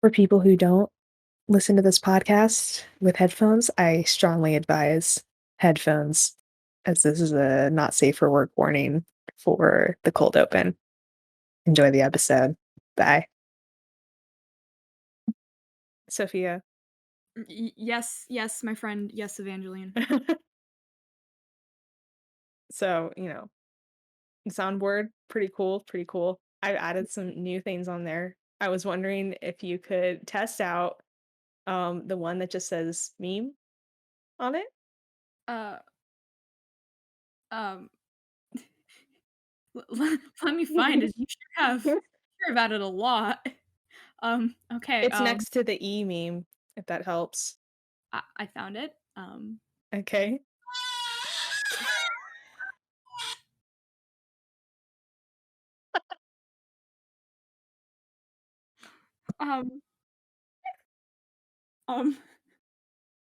For people who don't listen to this podcast with headphones, I strongly advise headphones, as this is a not safe for work warning for the cold open. Enjoy the episode. Bye. Sophia. Yes, yes, my friend. Yes, Evangeline. So, soundboard, pretty cool, pretty cool. I've added some new things on there. I was wondering if you could test out the one that just says meme on it. Uh, um, let me find it. You sure have heard about it a lot. Okay. It's next to the E meme, if that helps. I found it. Okay. Um, um,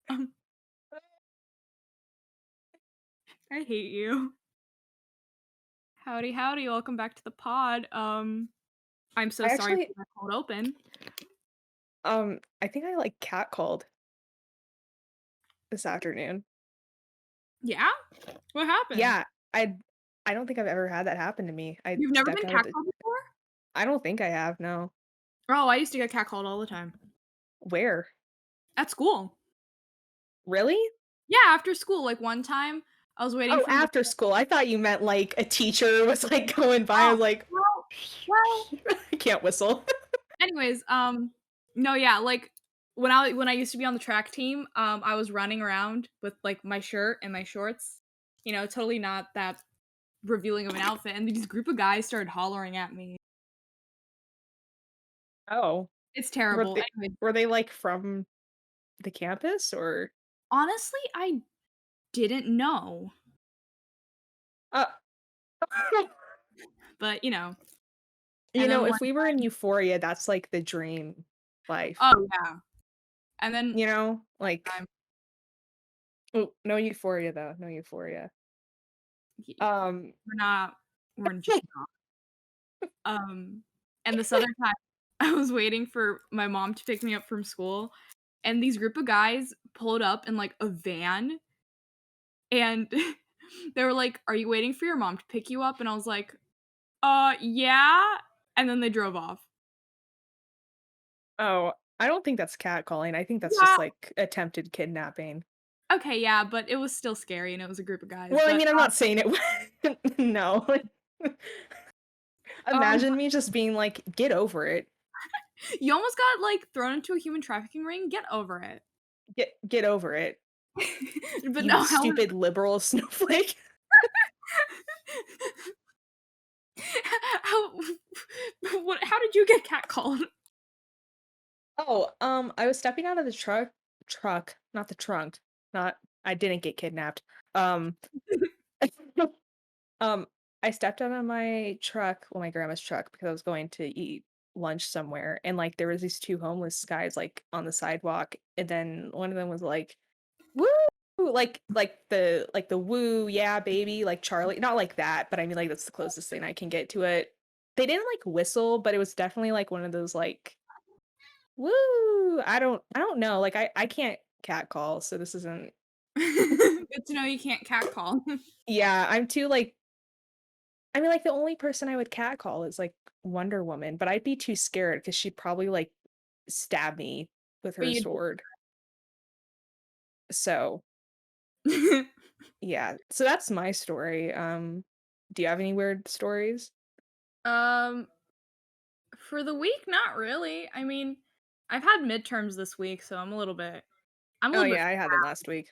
um. I hate you. Howdy, howdy. Welcome back to the pod. I'm so I sorry actually for that cold open. I think I, like, catcalled this afternoon. Yeah. What happened? Yeah, I I don't think I've ever had that happen to me. I You've never stepped been out of the catcalled before? I don't think I have, no. Oh, I used to get catcalled all the time Where? at school. Really? Yeah, after school. Like one time, I was waiting Oh, for my. after school. I thought you meant, like, a teacher was, like, going by. I Oh, was like, well well, I can't whistle. anyways, no, yeah, like, when I used to be on the track team, I was running around with, like, my shirt and my shorts, totally not that revealing of an outfit, and these group of guys started hollering at me. Oh, It's were terrible. they Anyway, were they, like, from the campus or honestly, I didn't know, uh but, You and know, then one if we were in Euphoria, that's, like, the dream life, oh, yeah, and then you know? time Like oh, no Euphoria, though, no Euphoria. y Um, we're just not. Um, and this other time, I was waiting for my mom to pick me up from school, and these group of guys pulled up in, like, a van, and they were like, "Are you waiting for your mom to pick you up?" And I was like, yeah," and then they drove off. oh, I don't think that's catcalling, I think that's just, Yeah, like, attempted kidnapping. okay, yeah, but it was still scary, and it was a group of guys, Well, I but, mean, I'm not saying it w no. um, Imagine me just being like, "Get over it. you almost got, like, thrown into a human trafficking ring, get over it. Get over it, But you no, how was stupid liberal snowflake." how how did you get catcalled? Oh, I was stepping out of the truck, not the trunk, not I didn't get kidnapped. Um, um, I stepped out of my truck, well, my grandma's truck, because I was going to eat lunch somewhere, and, like, there was these 2 homeless guys, like, on the sidewalk, and then one of them was like, "Woo!" Like the "Woo, yeah, baby," like Charlie not like that, but I mean, like, that's the closest thing I can get to it. They didn't, like, whistle, but it was definitely, like, one of those, like, "Woo!" I don't know, like, I can't catcall, so this isn't Good to know you can't catcall. yeah, I'm too, like I mean, like, the only person I would catcall is, like, Wonder Woman, but I'd be too scared because 'cause she'd probably, like, stab me with But her you sword. So, do. yeah. So that's my story, do you have any weird stories? Um, for the week, not really. I mean, I've had midterms this week, so I'm a Oh, little bit yeah, I had them last week.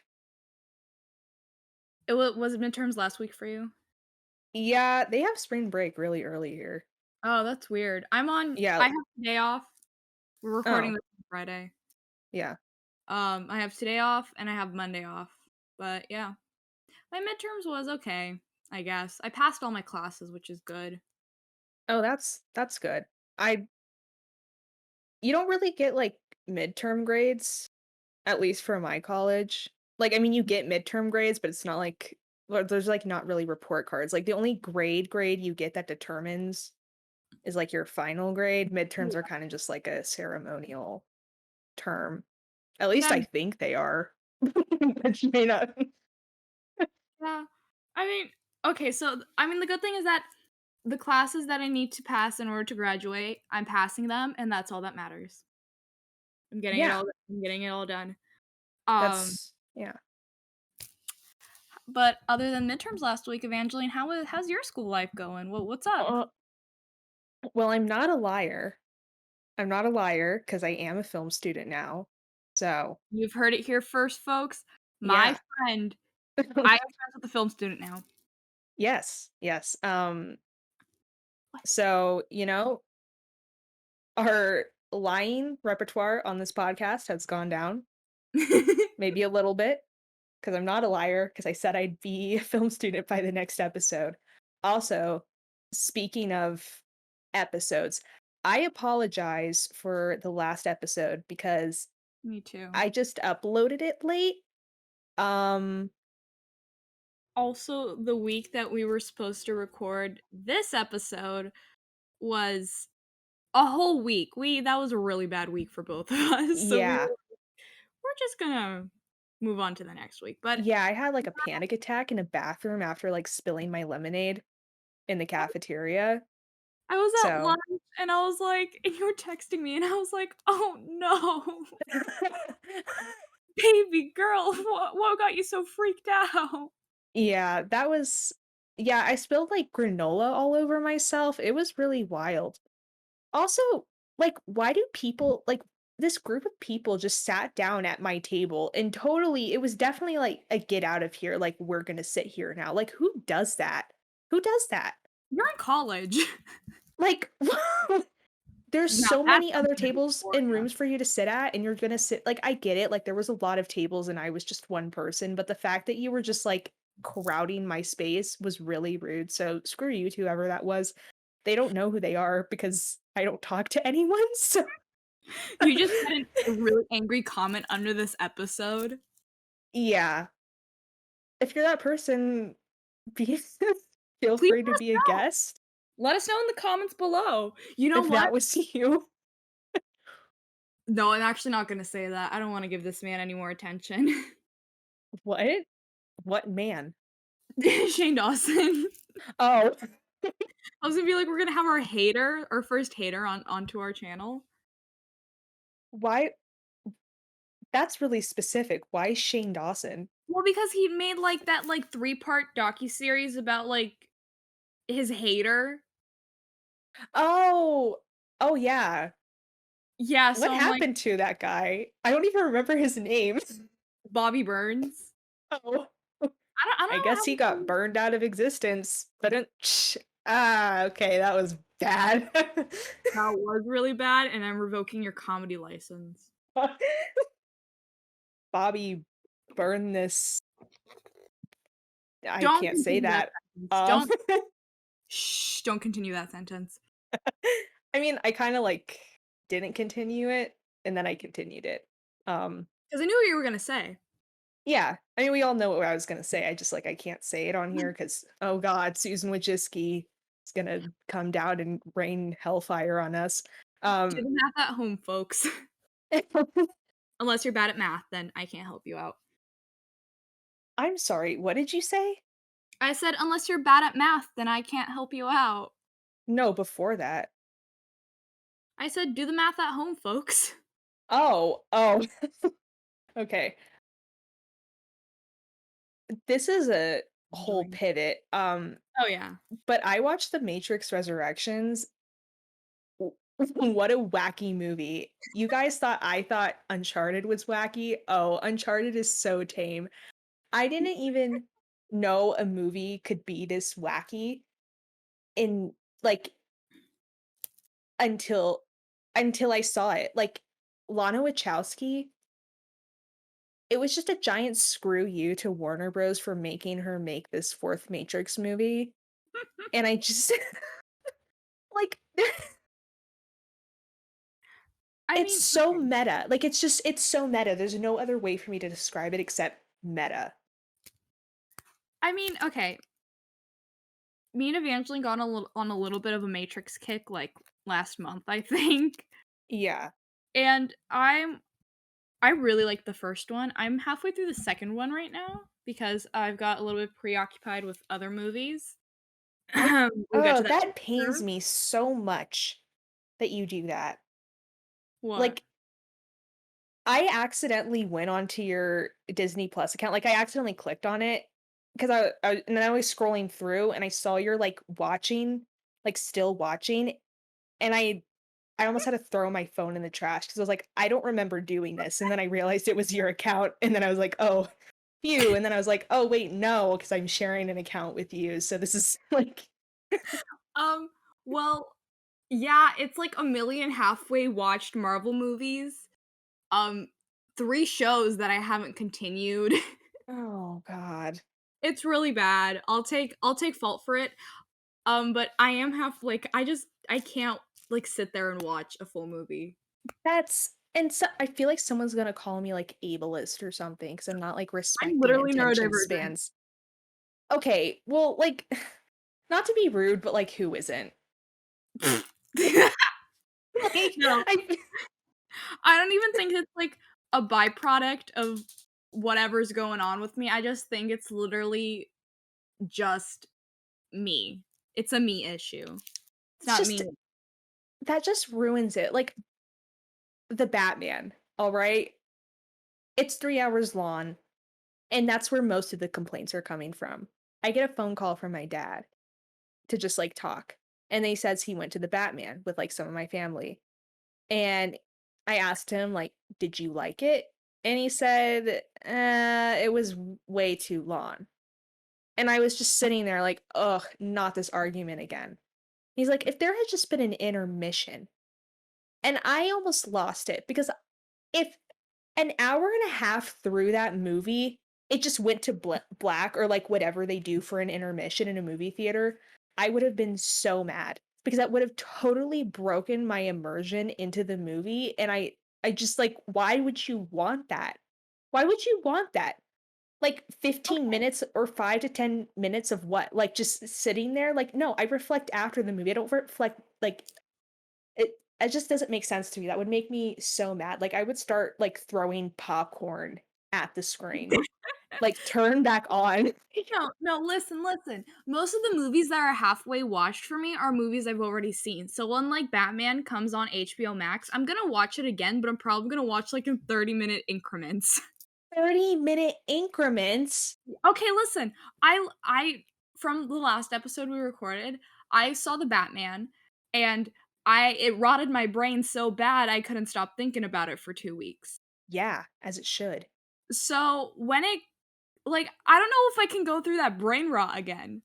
was it midterms last week for you? Yeah, they have spring break really early here. Oh, that's weird. Yeah. I have today off. We're recording Oh, this on Friday. yeah. I have today off and I have Monday off. But yeah, my midterms was okay, I guess. I passed all my classes, which is good. Oh, that's good. I You don't really get, like, midterm grades, at least for my college. Like, I mean, you get midterm grades, but it's not like well, there's, like, not really report cards. Like, the only grade you get that determines, is like your final grade. Midterms are Yeah. kind of just like a ceremonial term. At least Yeah, I think they are. But you may not. yeah. I mean, okay, so I mean, the good thing is that the classes that I need to pass in order to graduate, I'm passing them, and that's all that matters. Yeah, I'm getting it all done. Um, that's yeah. but other than midterms last week, Evangeline, how's your school life going? What's up? Uh, well, I'm not a liar. I'm not a liar because I am a film student now. So, You've heard it here first, folks. My yeah. friend I am friends with a film student now. Yes, yes. What? So, our lying repertoire on this podcast has gone down maybe a little bit because I'm not a liar because I said I'd be a film student by the next episode. Also, speaking of episodes, I apologize for the last episode because Me too. I just uploaded it late. Um, Also, the week that we were supposed to record this episode was a whole week. We That was a really bad week for both of us. So yeah. we're just gonna move on to the next week. But Yeah, I had like a panic attack in a bathroom after like spilling my lemonade in the cafeteria. I was at So, lunch and I was like, and you were texting me and I was like, oh no, baby girl, what got you so freaked out? yeah, yeah, I spilled like granola all over myself. It was really wild. Also, like, why do people like this group of people just sat down at my table and totally, it was definitely like a get out of here, like, we're gonna sit here now. Like, who does that? Who does that? You're in college. Like, there's Now so that's many other something to tables for and you. rooms for you to sit at, and you're gonna sit like, I get it, like, there was a lot of tables and I was just one person, but the fact that you were just, like, crowding my space was really rude, so screw you to whoever that was. They don't know who they are because I don't talk to anyone, so You just had a really angry comment under this episode. yeah. If you're that person, be feel Please free to let us be a know. guest Let us know in the comments below. You know if what? that was you. No, I'm actually not gonna say that. I don't wanna give this man any more attention. What? What man? Shane Dawson. Oh, I was gonna be like, we're gonna have our first hater onto our channel. why that's really specific. Why Shane Dawson? Well, because he made, like, that, like, three-part docuseries about, like, his hater. Oh! Oh, yeah. Yeah, What so I'm like, happened to that guy? I don't even remember his name. Bobby Burns. Oh. I I don't guess he got know burned out of existence, but okay, that was bad. how that was really bad, and I'm revoking your comedy license. Bobby, burn this. I Don't can't say continue that that. sentence. Um, Don't continue that sentence. I mean, I kind of like didn't continue it, and then I continued it. Um, 'Cause I knew what you were gonna say. yeah, I mean, we all know what I was gonna say. I just like I can't say it on here because oh god, Susan Wojcicki is gonna come down and rain hellfire on us. Do Um, the math at home, folks. Unless you're bad at math, then I can't help you out. I'm sorry. What did you say? I said, "Unless you're bad at math, then I can't help you out." No, before that. I said, "Do the math at home, folks." Oh, oh, okay. This is a whole Doing pivot. Oh, yeah. But I watched The Matrix Resurrections. What a wacky movie. You guys thought I thought Uncharted was wacky? Oh, Uncharted is so tame. I didn't even know a movie could be this wacky in like until until I saw it. Like Lana Wachowski, it was just a giant screw you to Warner Bros for making her make this fourth Matrix movie. And I just like I it's mean, so okay. meta. Like it's so meta. There's no other way for me to describe it except meta. Okay. me and Evangeline got on a little bit of a Matrix kick, like, last month, I think, Yeah. and I really like the first one. I'm halfway through the second one right now because I've got a little bit preoccupied with other movies. I We'll get to that that pains later. me so much that you do that. What? Like, I accidentally went onto your Disney Plus account, like, I accidentally clicked on it because and then I was scrolling through and I saw you're, like, watching, like, still watching, and I almost had to throw my phone in the trash because I was like, "I don't remember doing this," and then I realized it was your account, and then I was like, "Oh, phew," and then I was like, "Oh, wait, no, because 'cause I'm sharing an account with you, so this is, like." Um, well, yeah, it's like a million halfway watched Marvel movies, um, 3 shows that I haven't continued. Oh god. It's really bad. I'll take fault for it. But I am half like, I can't, like, sit there and watch a full movie. That's and so I feel like someone's gonna call me, like, ableist or something because 'cause I'm not, like, I'm respecting literally attention neurodivergent. spans. Okay, well, like, not to be rude, but, like, who isn't? Like, No, I I don't even think it's, like, a byproduct of whatever's going on with me. I just think it's literally just me. It's a me issue. It's it's not just me. that just ruins it, like, The Batman, alright? It's 3 hours long, and that's where most of the complaints are coming from. I get a phone call from my dad to just, like, talk, and then he says he went to The Batman with, like, some of my family, and I asked him, like, "Did you like it?" And he said, it was way too long." And I was just sitting there like, "Ugh, not this argument again." He's like, "If there had just been an intermission." And I almost lost it because if an hour and a half through that movie, it just went to black or, like, whatever they do for an intermission in a movie theater, I would have been so mad because that would have totally broken my immersion into the movie, and I just, like, why would you want that? Why would you want that? Like, 15 Okay. minutes or 5 to 10 minutes of what? Like, just sitting there? Like, no, I reflect after the movie. I don't reflect, like, it just doesn't make sense to me. That would make me so mad. Like, I would start, like, throwing popcorn at the screen. Like, "Turn back on." No, no, listen. Most of the movies that are halfway watched for me are movies I've already seen. So when, like, Batman comes on HBO Max, I'm gonna watch it again, but I'm probably gonna watch, like, in 30-minute increments. 30-minute increments? Okay, listen. I from the last episode we recorded, I saw the Batman and I it rotted my brain so bad I couldn't stop thinking about it for 2 weeks. Yeah, as it should. So, when it like, I don't know if I can go through that brain rot again.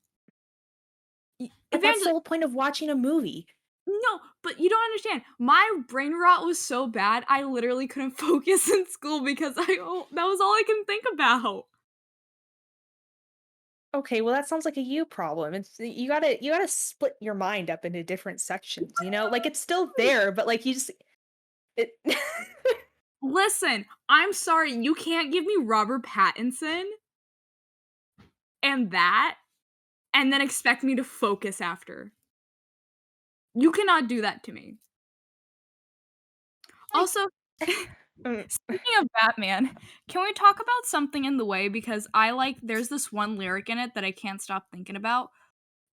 But that's the Evangel whole point of watching a movie. No, but you don't understand. My brain rot was so bad, I literally couldn't focus in school because that was all I can think about. Okay, well, that sounds like a you problem. It's you gotta split your mind up into different sections, you know? Like, it's still there, but, like, you just it Listen, I'm sorry, you can't give me Robert Pattinson and that, and then expect me to focus after. You cannot do that to me. like Also, mm, speaking of Batman, can we talk about something in the way because there's this one lyric in it that I can't stop thinking about.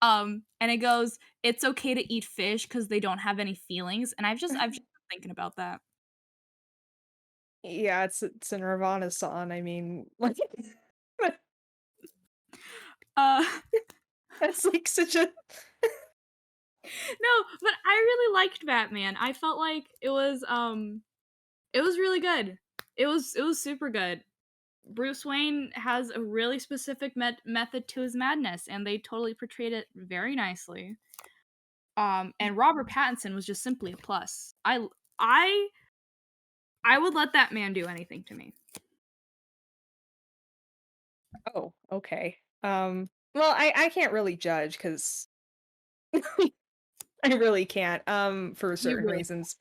And it goes, "It's okay to eat fish because they don't have any feelings," and I've just been thinking about that. yeah, it's a Nirvana song, I mean, like, Uh, that's, like, such a no, but I really liked Batman. I felt like it was really good. It was super good. Bruce Wayne has a really specific method to his madness, and they totally portrayed it very nicely. And Robert Pattinson was just simply a plus. I I would let that man do anything to me. oh, okay. Well, I can't really judge because I really can't, for You certain really reasons.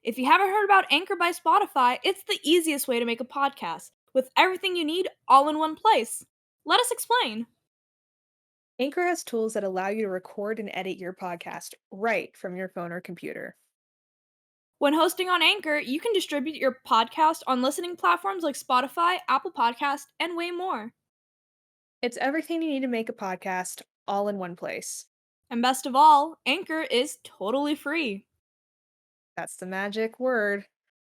If you haven't heard about Anchor by Spotify, it's the easiest way to make a podcast with everything you need all in one place. Let us explain. Anchor has tools that allow you to record and edit your podcast right from your phone or computer. When hosting on Anchor, you can distribute your podcast on listening platforms like Spotify, Apple Podcast, and way more. It's everything you need to make a podcast all in one place. And best of all, Anchor is totally free. That's the magic word.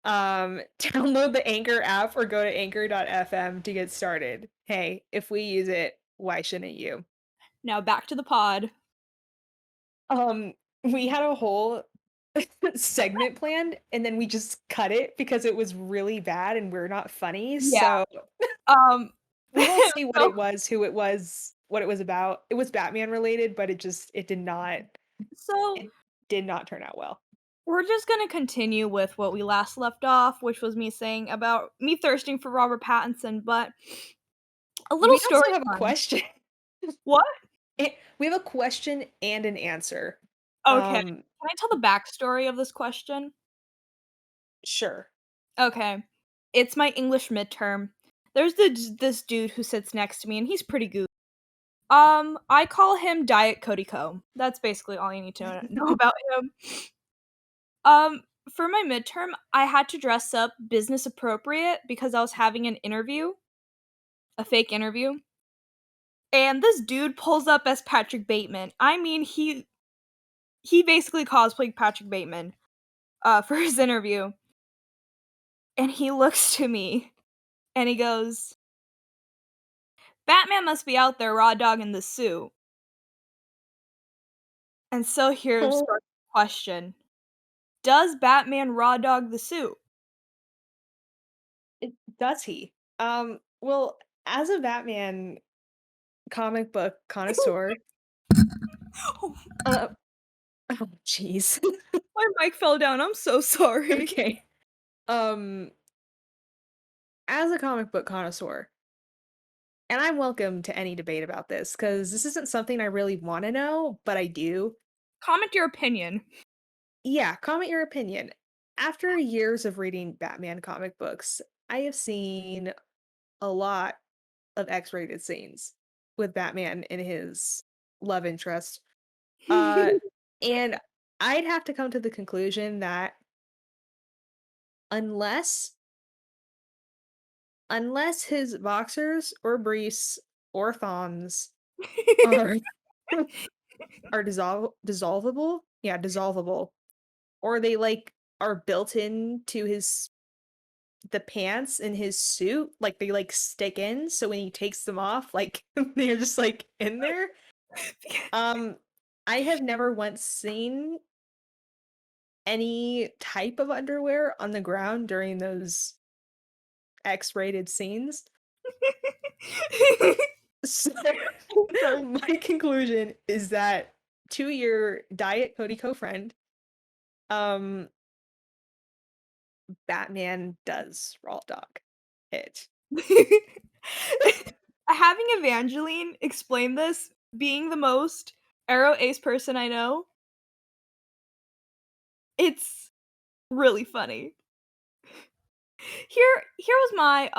Download the Anchor app or go to anchor.fm to get started. Hey, if we use it, why shouldn't you? Now back to the pod. Um, we had a whole segment planned and then we just cut it because it was really bad and we're not funny. Yeah. So Um we won't say what so, it was, who it was, what it was about. It was Batman related, but so it did not turn out well. we're just gonna continue with what we last left off, which was me saying about me thirsting for Robert Pattinson, but a little We also story have a time. question. What? We have a question and an answer. Okay. Um, Can I tell the backstory of this question? sure. Okay. It's my English midterm. There's this dude who sits next to me, and he's pretty good. I call him Diet Cody Co. That's basically all you need to know about him. Um, for my midterm, I had to dress up business appropriate because I was having an interview, a fake interview. And this dude pulls up as Patrick Bateman. I mean, he basically cosplayed Patrick Bateman for his interview. And he looks to me and he goes, Batman must be out there raw dogging the suit. And so here's Oh, the question. Does Batman raw dog the suit? does he? Well, as a Batman comic book connoisseur, uh, oh, jeez. My mic fell down. I'm so sorry. Okay. Um, as a comic book connoisseur, and I'm welcome to any debate about this because this isn't something I really want to know, but I do. Comment your opinion. Yeah, comment your opinion. After years of reading Batman comic books, I have seen a lot of X-rated scenes with Batman and his love interest. Uh, and I'd have to come to the conclusion that unless unless his boxers or briefs or thongs are are dissolvable, yeah, dissolvable, or they like are built into his the pants in his suit, like they like stick in, so when he takes them off, like they're just like in there. Um, I have never once seen any type of underwear on the ground during those X-rated scenes. So Sorry. my conclusion is that to your Diet Cody co-friend, um, Batman does raw dog it. Having Evangeline explain this, being the most Arrow Ace person I know, it's really funny. Here was my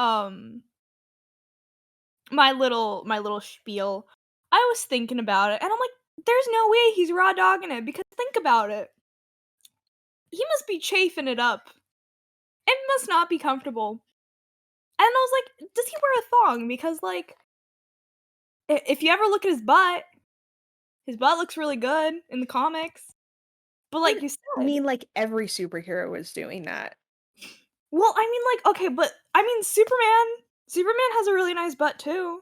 little spiel. I was thinking about it and I'm like, there's no way he's raw dogging it because think about it. He must be chafing it up. It must not be comfortable. And I was like, does he wear a thong? Because like if you ever look at his butt looks really good in the comics. But like you I said, mean, like every superhero is doing that. well, I mean like okay, but I mean Superman has a really nice butt too.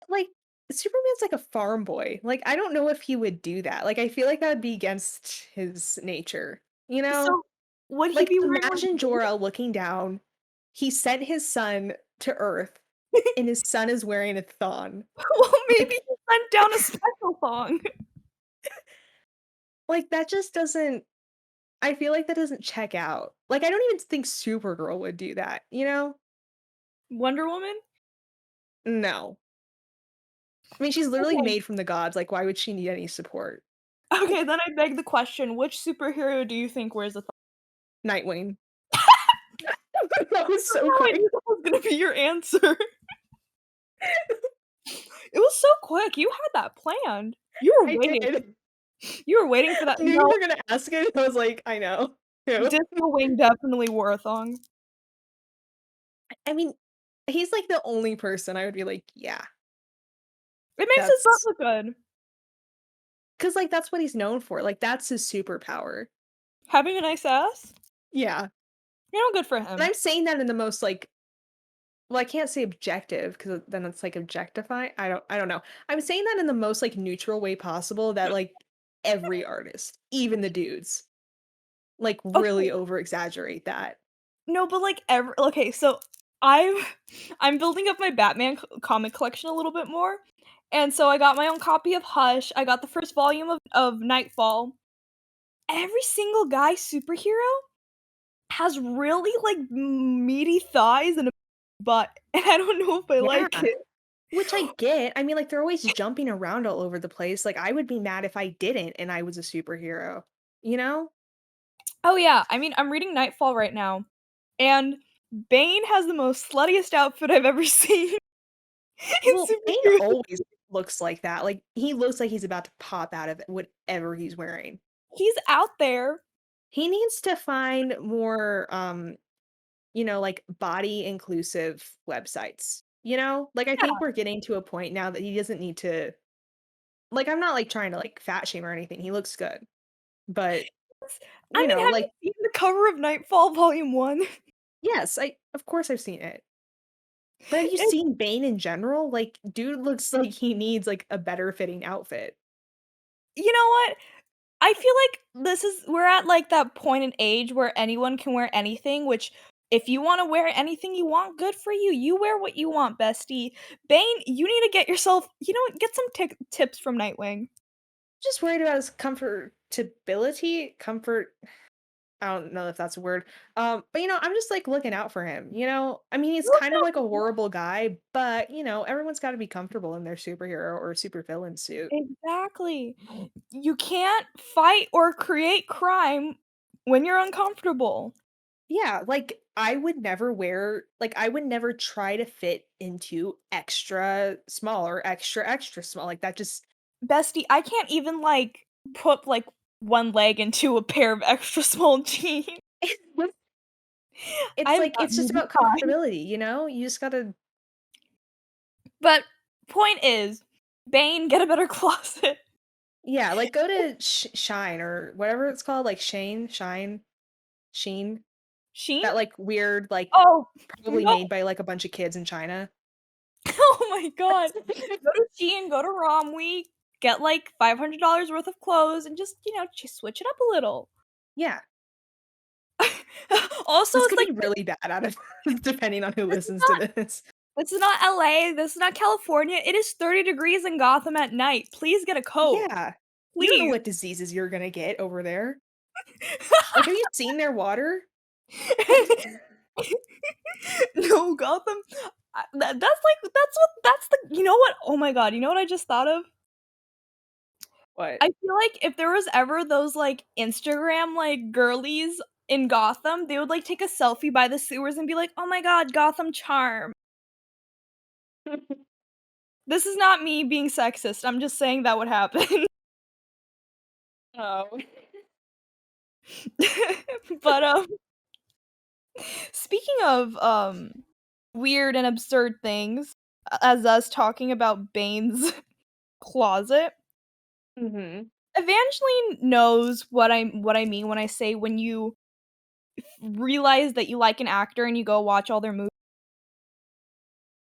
Like Superman's like a farm boy. Like I don't know if he would do that. Like I feel like that would be against his nature. You know? So would he Like be wearing one of imagine these? Jor-El looking down. He sent his son to Earth and his son is wearing a thong. Well, maybe Like he sent down a special thong. like that just doesn't I feel like that doesn't check out. Like I don't even think Supergirl would do that, you know? Wonder Woman? No. I mean, she's literally Okay. made from the gods. Like why would she need any support? Okay, then I beg the question, which superhero do you think wears a thong? Nightwing. That was so No, I quick. knew that was gonna be your answer. It was so quick, you had that planned. You were I waiting. did. You were waiting for that. I knew you were gonna ask it, I was like, "I know." Too. Disco Wing definitely wore a thong. I mean, he's, like, the only person I would be like, "Yeah, It makes his butt that's" look good. 'cause, like, that's what he's known for, like, that's his superpower. Having a nice ass? Yeah, You know, good for and him. I'm saying that in the most, like well, I can't say objective because then it's, like, objectifying. I don't know. I'm saying that in the most, like, neutral way possible that, like, every artist, even the dudes, like, Okay, really over exaggerate that. no, but, like, okay, so I'm I'm building up my Batman comic collection a little bit more, and so I got my own copy of Hush, I got the first volume of Nightfall. Every single guy superhero has really, like, meaty thighs and a butt, and I don't know if I like Yeah. it. Which I get. I mean, like, they're always jumping around all over the place. Like, I would be mad if I didn't and I was a superhero, you know? Oh, yeah, I mean, I'm reading Nightfall right now, and Bane has the most sluttiest outfit I've ever seen in Well, Bane superhero. always looks like that. Like, he looks like he's about to pop out of whatever he's wearing. He's out there. He needs to find more, like, body inclusive websites, you know? Like, I Yeah, think we're getting to a point now that he doesn't need to like, I'm not, like, trying to, like, fat shame or anything. He looks good. But, I mean, have you like seen the cover of Nightfall Volume 1? yes, I of course I've seen it. But have you It seen Bane in general? Like, dude looks like he needs, like, a better fitting outfit. You know what? I feel like we're at, like, that point in age where anyone can wear anything, which if you wanna wear anything you want, good for you. You wear what you want, bestie. Bane, you need to get yourself you know what? Get some tips from Nightwing. Just worried about his comfortability? Comfort I don't know if that's a word. But, I'm just, like, looking out for him, you know? I mean, he's Look kind of out like a horrible guy, but, everyone's gotta be comfortable in their superhero or supervillain suit. exactly. You can't fight or create crime when you're uncomfortable. Yeah, like, I would never try to fit into extra small or extra, extra small, like, that just Bestie, I can't even, like, put, like, one leg into a pair of extra small jeans. it's I've like got it's just movie about size. comfortability, you know? You just gotta But point is, Bane, get a better closet. yeah, like, go to Shine or whatever it's called, like, Sheen, Shein? that, like, weird, like, Oh, probably no. made by, like, a bunch of kids in China. Oh my god. Go to Shein, go to Rom Week, get, like, $500 worth of clothes, and just, just switch it up a little. Yeah, Also, this it's could like, be really bad out of depending on who this is listens to not this. this is not LA, this is not California, it is 30 degrees in Gotham at night. Please get a coat. Yeah. You don't know Please. what diseases you're gonna get over there. Like, have you seen their water? No, Gotham that's the you know what? Oh my god, you know what I just thought of? What? I feel like if there was ever those, like, Instagram, like, girlies in Gotham, they would, like, take a selfie by the sewers and be like, "Oh my god, Gotham charm." This is not me being sexist, I'm just saying that would happen. Oh. But, speaking of, weird and absurd things, as us talking about Bane's closet, Mhm. Evangeline knows what I mean when I say when you realize that you like an actor and you go watch all their movies.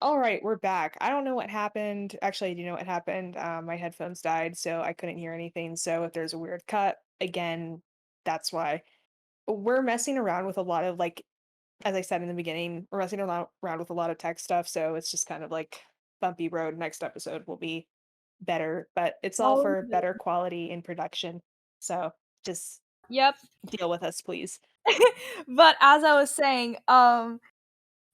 Alright, we're back. I don't know what happened. Actually, I do know what happened. My headphones died, so I couldn't hear anything. So if there's a weird cut, again, that's why. We're messing around with a lot of like, as I said in the beginning, we're messing around with a lot of tech stuff. So it's just kind of like bumpy road. Next episode will be better, but it's all All for better quality in production. So just Yep. deal with us, please. But as I was saying,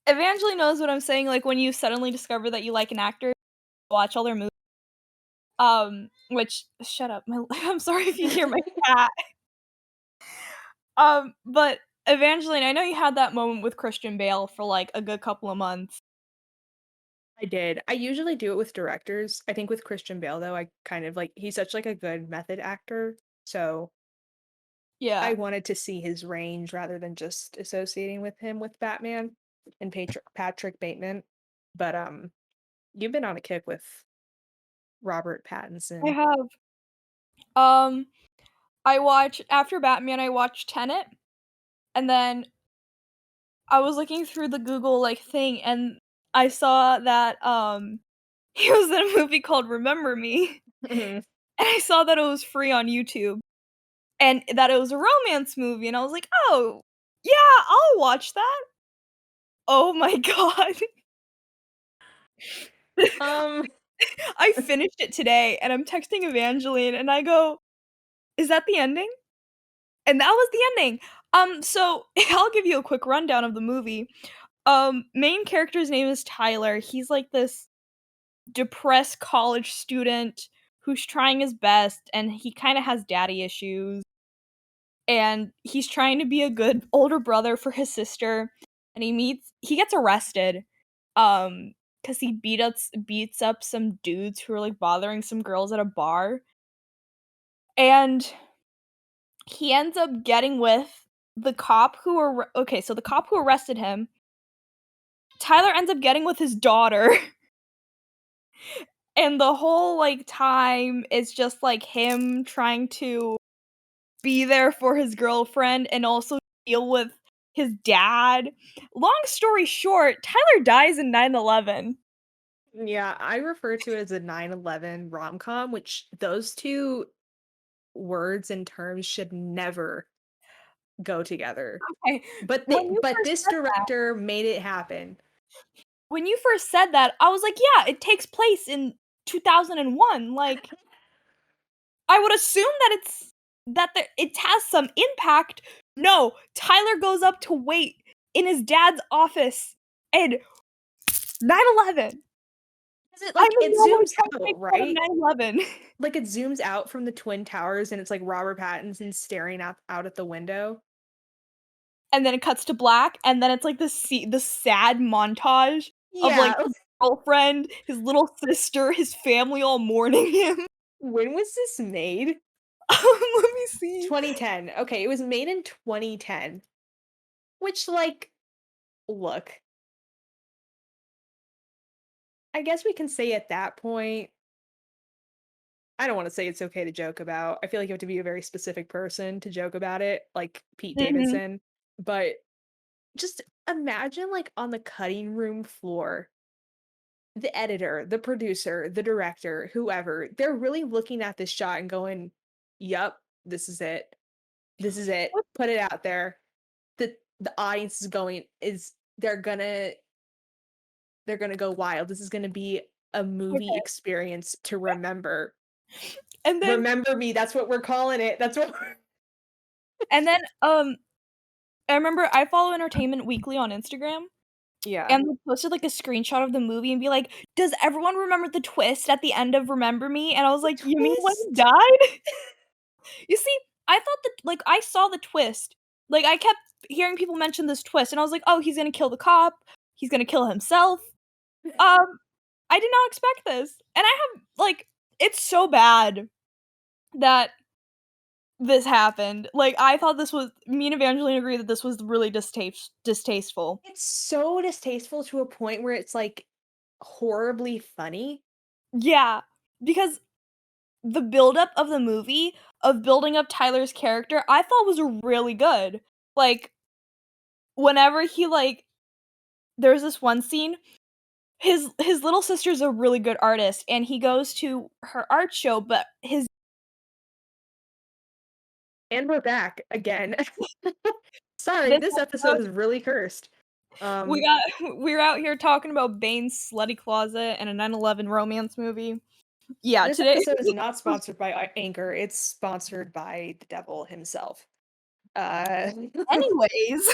Evangeline knows what I'm saying, like, when you suddenly discover that you like an actor, watch all their movies, which shut up, my I'm sorry if you hear my cat. But Evangeline, I know you had that moment with Christian Bale for, like, a good couple of months. I did. I usually do it with directors. I think with Christian Bale, though, I kind of like he's such like a good method actor, so I Yeah. wanted to see his range rather than just associating with him with Batman and Patrick Bateman. But you've been on a kick with Robert I Pattinson. have. Um, I watched after Batman, I watched Tenet, and then I was looking through the Google, like, thing, and I saw that, he was in a movie called Remember Me, Mhm. and I saw that it was free on YouTube, and that it was a romance movie, and I was like, "Oh, yeah, I'll watch that." Oh my god. Um, I finished it today, and I'm texting Evangeline, and I go, "Is that the ending?" And that was the ending. So I'll give you a quick rundown of the movie. Main character's name is Tyler. He's like this depressed college student who's trying his best, and he kinda has daddy issues, and he's trying to be a good older brother for his sister, and he gets arrested, um, because he beats up some dudes who are, like, bothering some girls at a bar, and he ends up getting with the cop who okay, so the cop who arrested him, Tyler ends up getting with his daughter, and the whole, like, time is just, like, him trying to be there for his girlfriend and also deal with his dad. Long story short, Tyler dies in 9/11. yeah, I refer to it as a 9/11 rom-com, which those 2 words and terms should never go together. Okay, when you But first this said that director made it happen. I was like, "Yeah, it takes place in 2001." Like, I would assume that it has some impact. No, Tyler goes up to wait in his dad's office and 9/11. Is it I'm like a it no one zooms trying to make out, fun of right? 9/11. Like, it zooms out from the Twin Towers, and it's, like, Robert Pattinson staring out at the window? And then it cuts to black, and then it's like the sad montage of, like, Yeah. his girlfriend, his little sister, his family all mourning him. When was this made? Let me see. 2010. Okay, it was made in 2010, which, like, look, I guess we can say at that point I don't wanna say it's okay to joke about. I feel like you have to be a very specific person to joke about it, like Pete Mhm. Davidson, but just imagine, like, on the cutting room floor, the editor, the producer, the director, whoever, they're really looking at this shot and going, "Yup, this is it. This is it. What Put it out there." The audience is going is they're gonna go wild. This is gonna be a movie okay. experience to remember. And then Remember Me, that's what we're calling it. That's what we're and then, I remember I follow Entertainment Weekly on Instagram, Yeah. and they posted, like, a screenshot of the movie and be like, "Does everyone remember the twist at the end of Remember Me?" And I was The like, "You mean when he twist! died?" You see, I thought that like, I saw the twist. Like, I kept hearing people mention this twist, and I was like, "Oh, he's gonna kill the cop. He's gonna kill himself." Um, I did not expect this, and I have like, it's so bad that this happened. Like, I thought this was me and Evangeline agree that this was really distasteful. It's so distasteful to a point where it's, like, horribly funny. Yeah, because the buildup of the movie, of building up Tyler's character, I thought was really good. Like, whenever he, like there's this one scene, his little sister's a really good artist, and he goes to her art show, but his And we're back again. Sorry, this this episode episode, is really cursed. we Um, got we're out here talking about Bane's slutty closet and a 9/11 romance movie. Yeah, this today episode is not sponsored by Anchor, it's sponsored by the devil himself. Uh, anyways,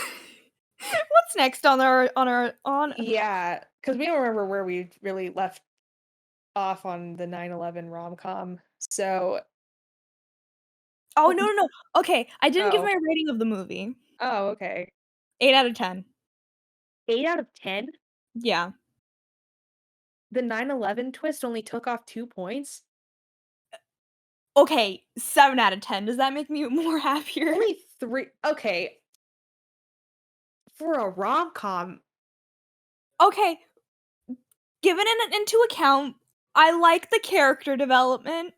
what's next on our yeah, because we don't remember where we really left off on the 9/11 rom-com. So oh, no, no, no. Okay, I didn't give oh, my rating of the movie. oh, okay. 8 out of 10. 8 out of 10? Yeah. The 9/11 twist only took off 2 points? Okay, 7 out of 10. Does that make me more happier? Only 3 okay, for a rom-com, Okay, given into account, I like the character development.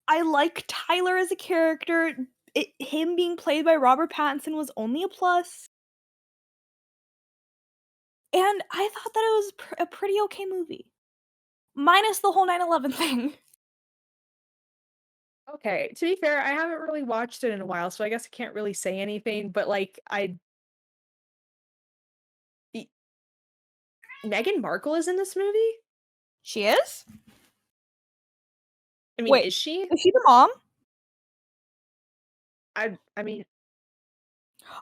I like Tyler as a character. Him being played by Robert Pattinson was only a plus, and I thought that it was a pretty okay movie, minus the whole 9/11 thing. okay, to be fair, I haven't really watched it in a while, so I guess I can't really say anything, but, like, e Meghan Markle is in this movie? She is? I mean, Wait, is she? is she the mom? I mean,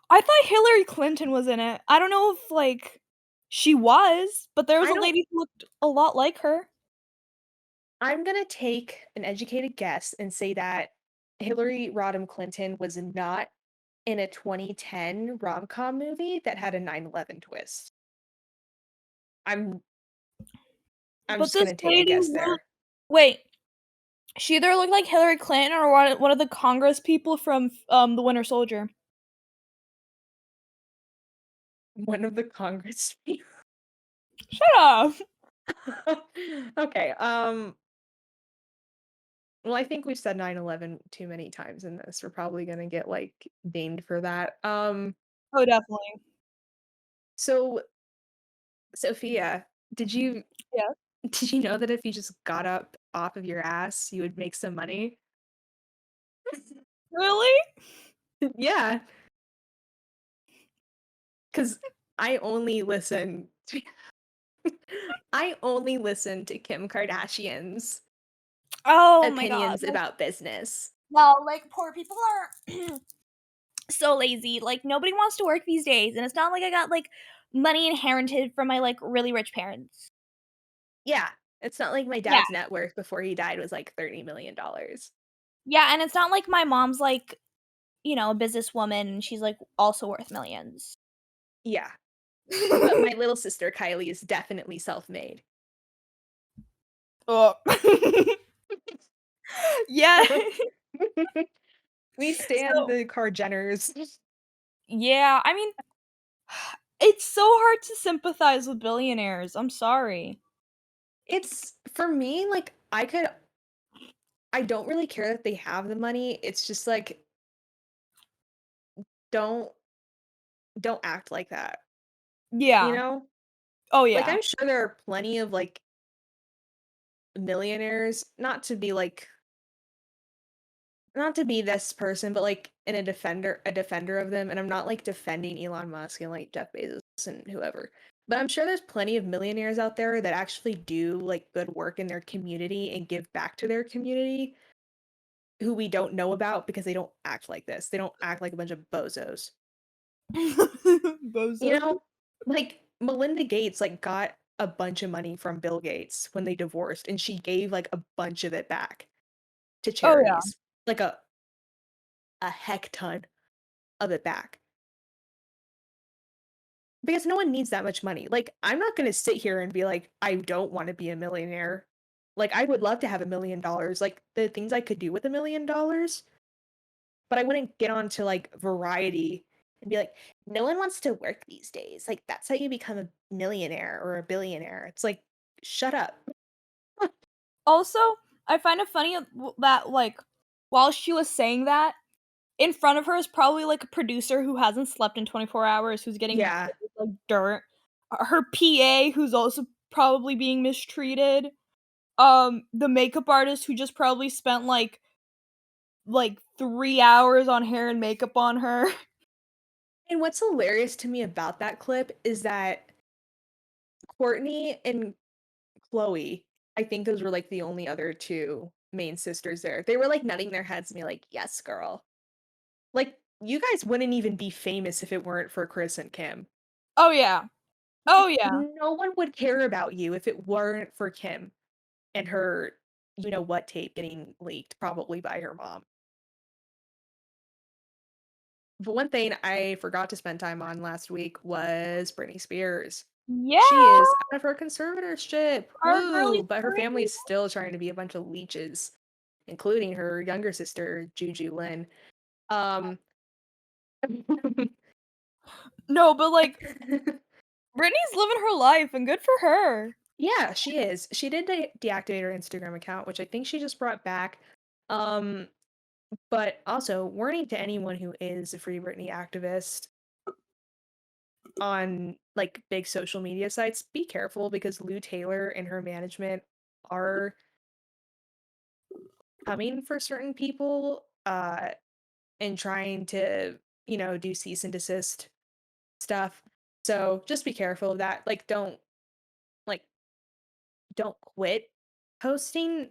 I thought Hillary Clinton was in it. I don't know if, like, she was, but there was I a don't lady who looked a lot like her. I'm gonna take an educated guess and say that Hillary Rodham Clinton was not in a 2010 rom-com movie that had a 9/11 twist. I'm I'm But just this gonna take a lady guess looked there. wait, she either looked like Hillary Clinton or one of the Congress people from, The Winter Soldier. One of the Congress people. Shut up! Okay, well, I think we've said 9/11 too many times in this. We're probably gonna get, like, dinged for that. Oh, definitely. So, Sophia, did you Yeah. did you know that if you just got up off of your ass, you would make some money? Really? Yeah, 'cause I only listen to I only listen to Kim Kardashian's Oh my god, opinions about business. no, like, poor people are so lazy, like, nobody wants to work these days, and it's not like I got, like, money inherited from my, like, really rich parents. Yeah, it's not like my Yeah. dad's net worth before he died was, like, $30 million. Yeah, and it's not like my mom's, like, a businesswoman and she's, like, also worth millions. Yeah, but my little sister Kylie is definitely self-made. Oh. Yeah. We stand So the Kar-Jenners. yeah, I mean, it's so hard to sympathize with billionaires, I'm sorry. It's for me, like, I don't really care that they have the money, it's just, like, don't don't act like that, you Yeah. know? Oh, Like, yeah. I'm sure there are plenty of, like, millionaires, not to be this person, but, like, in a defender of them, and I'm not, like, defending Elon Musk and, like, Jeff Bezos and whoever, but I'm sure there's plenty of millionaires out there that actually do, like, good work in their community and give back to their community who we don't know about because they don't act like this. They don't act like a bunch of bozos. You Bozo. know? Like, Melinda Gates, like, got a bunch of money from Bill Gates when they divorced, and she gave, like, a bunch of it back to Oh, yeah. charities. Like, a heck ton of it back. Because no one needs that much money. Like, I'm not gonna sit here and be like, "I don't wanna be a millionaire." Like, I would love to have $1,000,000, like, the things I could do with $1,000,000, but I wouldn't get onto, like, Variety and be like, "No one wants to work these days. Like, that's how you become a millionaire or a billionaire." It's like, "Shut up." Also, I find it funny that, like, while she was saying that, in front of her is probably, like, a producer who hasn't slept in 24 hours, who's getting Yeah. paid, like, dirt. Her PA, who's also probably being mistreated. The makeup artist who just probably spent, like, 3 hours on hair and makeup on her. And what's hilarious to me about that clip is that Courtney and Chloe, I think those were, like, the only other 2 main sisters there. They were, like, nodding their heads and be like, "Yes, girl." Like, you guys wouldn't even be famous if it weren't for Chris and Kim. Oh, yeah. Oh, yeah. No one would care about you if it weren't for Kim and her you know what tape getting leaked, probably by her mom. But one thing I forgot to spend time on last week was Britney Spears. Yeah, She is out of her conservatorship. our Woo! girly But her family three. is still trying to be a bunch of leeches, including her younger sister, Juju Lynn. Um, No, but, like, Brittany's living her life, and good for her. yeah, she is. She did deactivate her Instagram account, which I think she just brought back. Um, but also, warning to anyone who is a Free Britney activist on like big social media sites, be careful because Lou Taylor and her management are coming for certain people and trying to, do cease and desist stuff. So just be careful of that. Like don't quit posting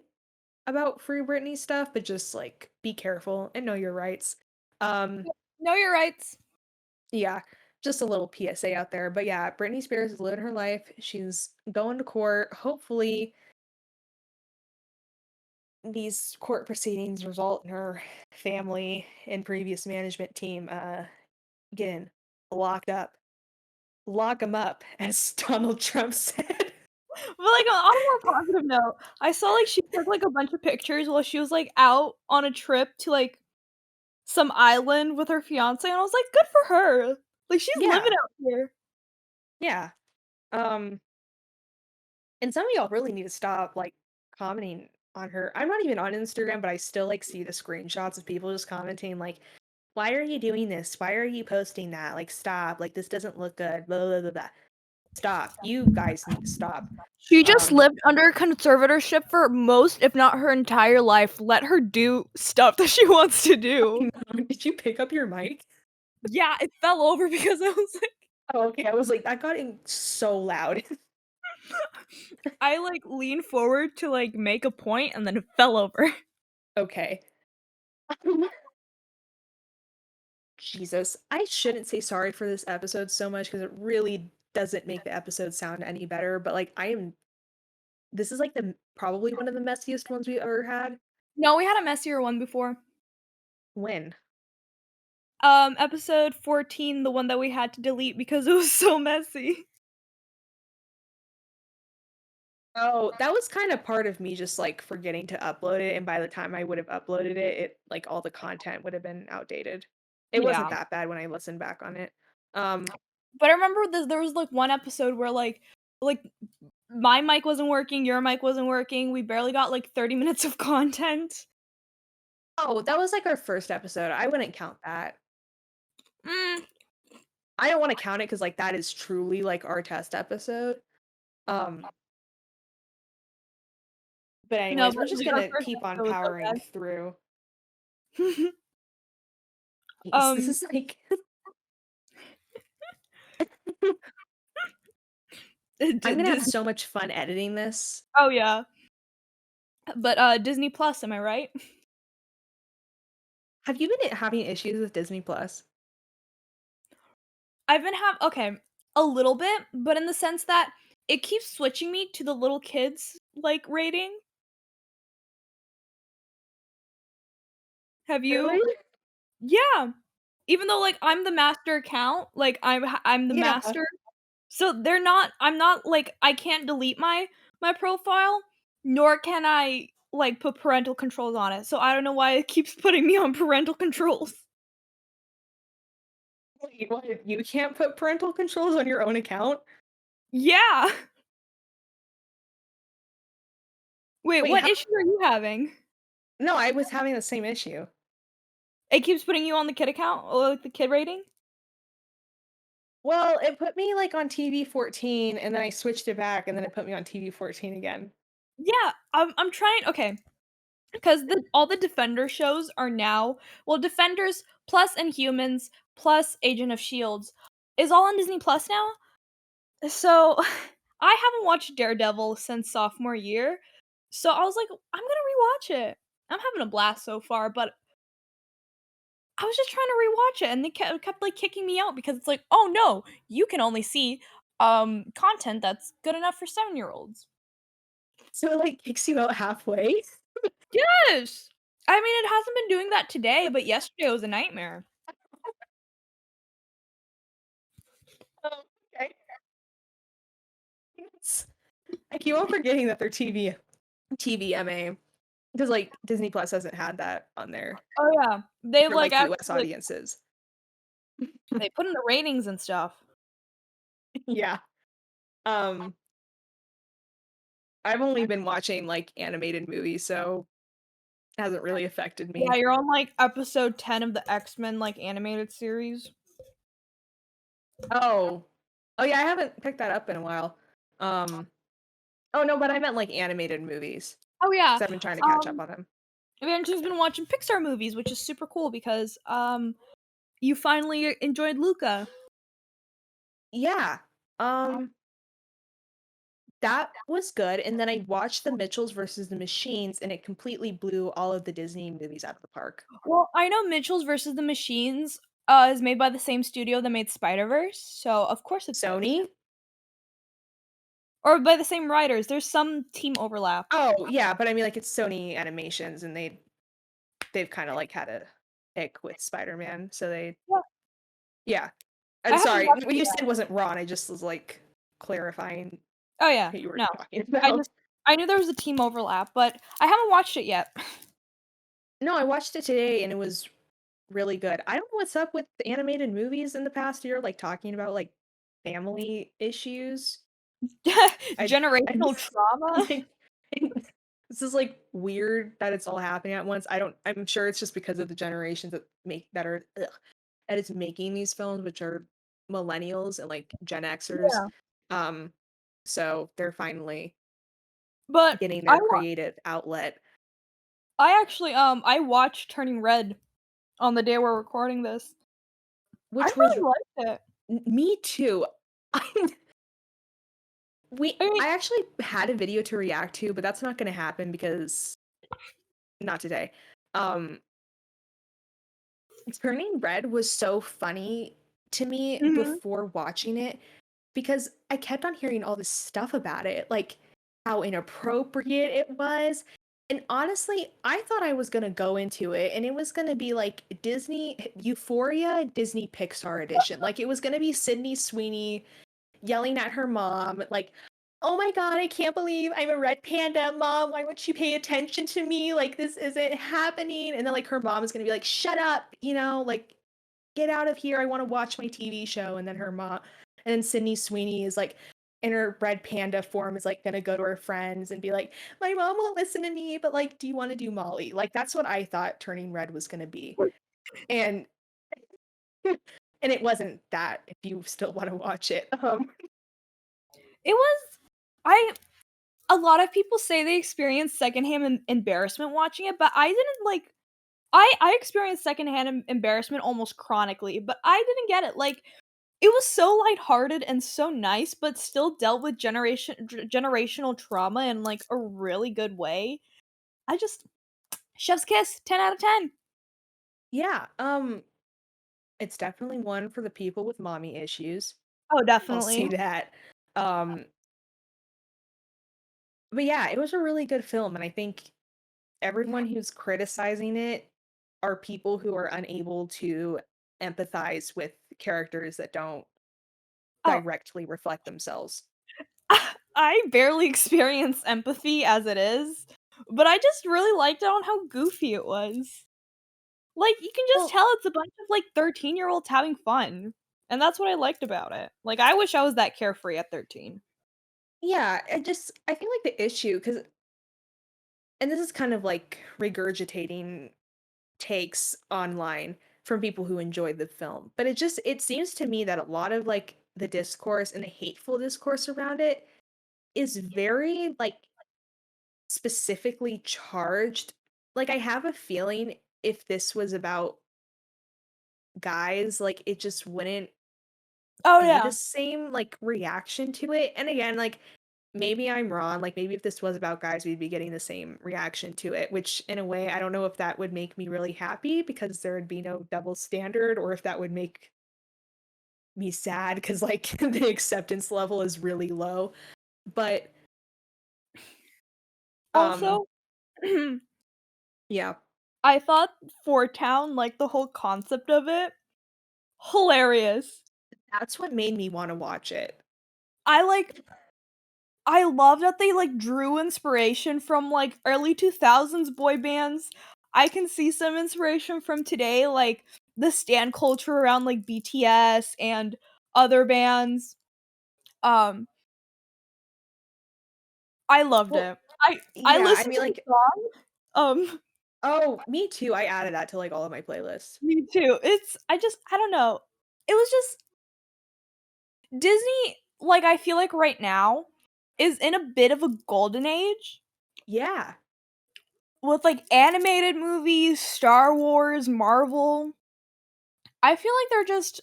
about Free Britney stuff, but just like be careful and know your rights. Um Know your rights. yeah, just a little PSA out there. But yeah, Britney Spears is living her life. She's going to court. Hopefully these court proceedings result in her family and previous management team getting locked up. Lock them up, as Donald Trump said. But, like, on a more positive note, I saw, like, she took, like, a bunch of pictures while she was, like, out on a trip to, like, some island with her fiancé, and I was like, "Good for her." Like, she's living Yeah, out here. yeah. Um, and some of y'all really need to stop like commenting on her. I'm not even on Instagram, but I still like see the screenshots of people just commenting like, "Why are you doing this? Why are you posting that? Like, stop! Like, this doesn't look good." Blah blah blah blah. Stop! You guys need to stop. She just Um, lived under conservatorship for most, if not her entire life. Let her do stuff that she wants to do. did you pick up your mic? Yeah, it fell over because I was like Oh, okay. I was like, that got in so loud. I, like, leaned forward to, like, make a point, and then it fell over. Okay. Jesus, I shouldn't say sorry for this episode so much because it really doesn't make the episode sound any better. But like, this is like the probably one of the messiest ones we ever had. No, we had a messier one before. When? Episode 14, the one that we had to delete because it was so messy. Oh, that was kind of part of me just like forgetting to upload it. And by the time I would have uploaded it, like all the content would have been outdated. It wasn't Yeah. that bad when I listened back on it. Um, But I remember there was, like, one episode where, like, my mic wasn't working, your mic wasn't working, we barely got, like, 30 minutes of content. oh, that was like our first episode. I wouldn't count that. Mm, I don't want to count it because like that is truly like our test episode. Um, but no, anyways, but, we're just like, our gonna first keep on episode was so powering through. bad. Jeez, this is like I'm gonna have Disney so much fun editing this. oh, yeah. But, Disney Plus, am I right? Have you been having issues with Disney Plus? I've been okay, a little bit, but in the sense that it keeps switching me to the little kids, like, rating. Have you Really? Yeah. Even though, like, I'm the master account, like, I'm the Yeah. master, so they're not I'm not like, I can't delete my profile, nor can I, like, put parental controls on it, so I don't know why it keeps putting me on parental controls. Wait, what? You can't put parental controls on your own account? Yeah. Wait, Wait, what how? issues are you having? No, I was having the same issue. It keeps putting you on the kid account or, like, the kid rating? Well, it put me like on TV 14 and then I switched it back and then it put me on TV 14 again. Yeah, I'm trying okay, because all the Defender shows are now well, Defenders plus Inhumans plus Agent of Shields is all on Disney Plus now. So, I haven't watched Daredevil since sophomore year, so I was like, "I'm gonna rewatch it." I'm having a blast so far, but I was just trying to rewatch it, and they kept, like, kicking me out because it's like, "Oh, no, you can only see, content that's good enough for seven-year-olds." So it like kicks you out halfway. Yes! I mean, it hasn't been doing that today, but yesterday was a nightmare. Oh, okay. I keep on forgetting that they're TVMA because like Disney Plus hasn't had that on there Oh, yeah. They've, for like, like actually, US like audiences. they put in the ratings and stuff. Yeah. Um, I've only been watching like animated movies, so it hasn't really affected Yeah, me. you're on, like, episode 10 of the X-Men, like, animated series. Oh. Oh yeah, I haven't picked that up in a while. Um, oh no, but I meant like animated movies Oh, yeah. because I've been trying to catch up Um, on them. Evangelina's been watching Pixar movies, which is super cool because, you finally enjoyed Luca. Yeah. Um, that was good. And then I watched The Mitchells versus the Machines, and it completely blew all of the Disney movies out of the park. Well, I know Mitchell's versus the Machines, is made by the same studio that made Spider-Verse, so of course it's good. Sony? Or by the same writers, there's some team overlap. Oh yeah, but I mean like it's Sony Animations, and they've kind of like had a ick with Spider-Man, so they Yeah, yeah. I And haven't sorry, watched what it you yet. said wasn't wrong. I just was like clarifying Oh, yeah, what you were no. talking I about. just I knew there was a team overlap, but I haven't watched it yet. No, I watched it today and it was really good. I don't know what's up with the animated movies in the past year, like talking about like family issues. I Generational just trauma? like this is like weird that it's all happening at once. I'm sure it's just because of the generations that are that is making these films, which are millennials and like Gen Xers. Yeah. Um, so they're finally But getting I their wa creative outlet, I actually, I watched Turning Red on the day we're recording this. I which was really liked it. me too. I I mean I actually had a video to react to, but that's not going to happen because not today. Um, Turning Red was so funny to me mhm. before watching it because I kept on hearing all this stuff about it, like how inappropriate it was. And honestly, I thought I was gonna go into it and it was gonna be like Disney Euphoria Disney Pixar edition. Like it was gonna be Sydney Sweeney yelling at her mom, like, oh my god, I can't believe I'm a red panda, mom. Why would she pay attention to me? Like this isn't happening. And then like her mom is gonna be like, shut up, like get out of here. I want to watch my TV show. And then her mom, and then Sydney Sweeney is like, in her red panda form, is like gonna go to her friends and be like, my mom won't listen to me, but like, do you want to do Molly? Like, that's what I thought Turning Red was gonna be. And and it wasn't that, if you still want to watch it. It was I a lot of people say they experienced secondhand embarrassment watching it, but I didn't like I experienced secondhand embarrassment almost chronically, but I didn't get it. Like it was so lighthearted and so nice, but still dealt with generational trauma in like a really good way. I just chef's kiss, 10 out of 10. Yeah, it's definitely one for the people with mommy issues. Oh, I'll definitely. see that. Um, but yeah, it was a really good film, and I think everyone who's criticizing it are people who are unable to empathize with characters that don't Oh, directly reflect themselves. I barely experience empathy as it is, but I just really liked it on how goofy it was. Like, you can just Well, tell it's a bunch of, like, 13-year-olds having fun, and that's what I liked about it. Like, I wish I was that carefree at 13. yeah, I feel like the issue, because, and this is kind of like regurgitating takes online from people who enjoyed the film, but it seems to me that a lot of like the discourse and the hateful discourse around it is very like specifically charged. Like I have a feeling if this was about guys, like it just wouldn't Oh, be the yeah. same like reaction to it. And again, like maybe I'm wrong. Like maybe if this was about guys, we'd be getting the same reaction to it, which in a way, I don't know if that would make me really happy because there would be no double standard, or if that would make me sad because like the acceptance level is really low. But um Also, yeah, I thought Fort Town, like, the whole concept of it, hilarious. that's what made me want to watch it. I, like I love that they, like, drew inspiration from, like, early 2000s boy bands. I can see some inspiration from today, like, the stan culture around, like, BTS and other bands. Um, I loved Well, it. I yeah, I listened mean, to the like song, oh, me too, I added that to, like, all of my playlists. me too. I don't know. It was just Disney, like, I feel like right now is in a bit of a golden age Yeah. with, like, animated movies, Star Wars, Marvel. I feel like they're just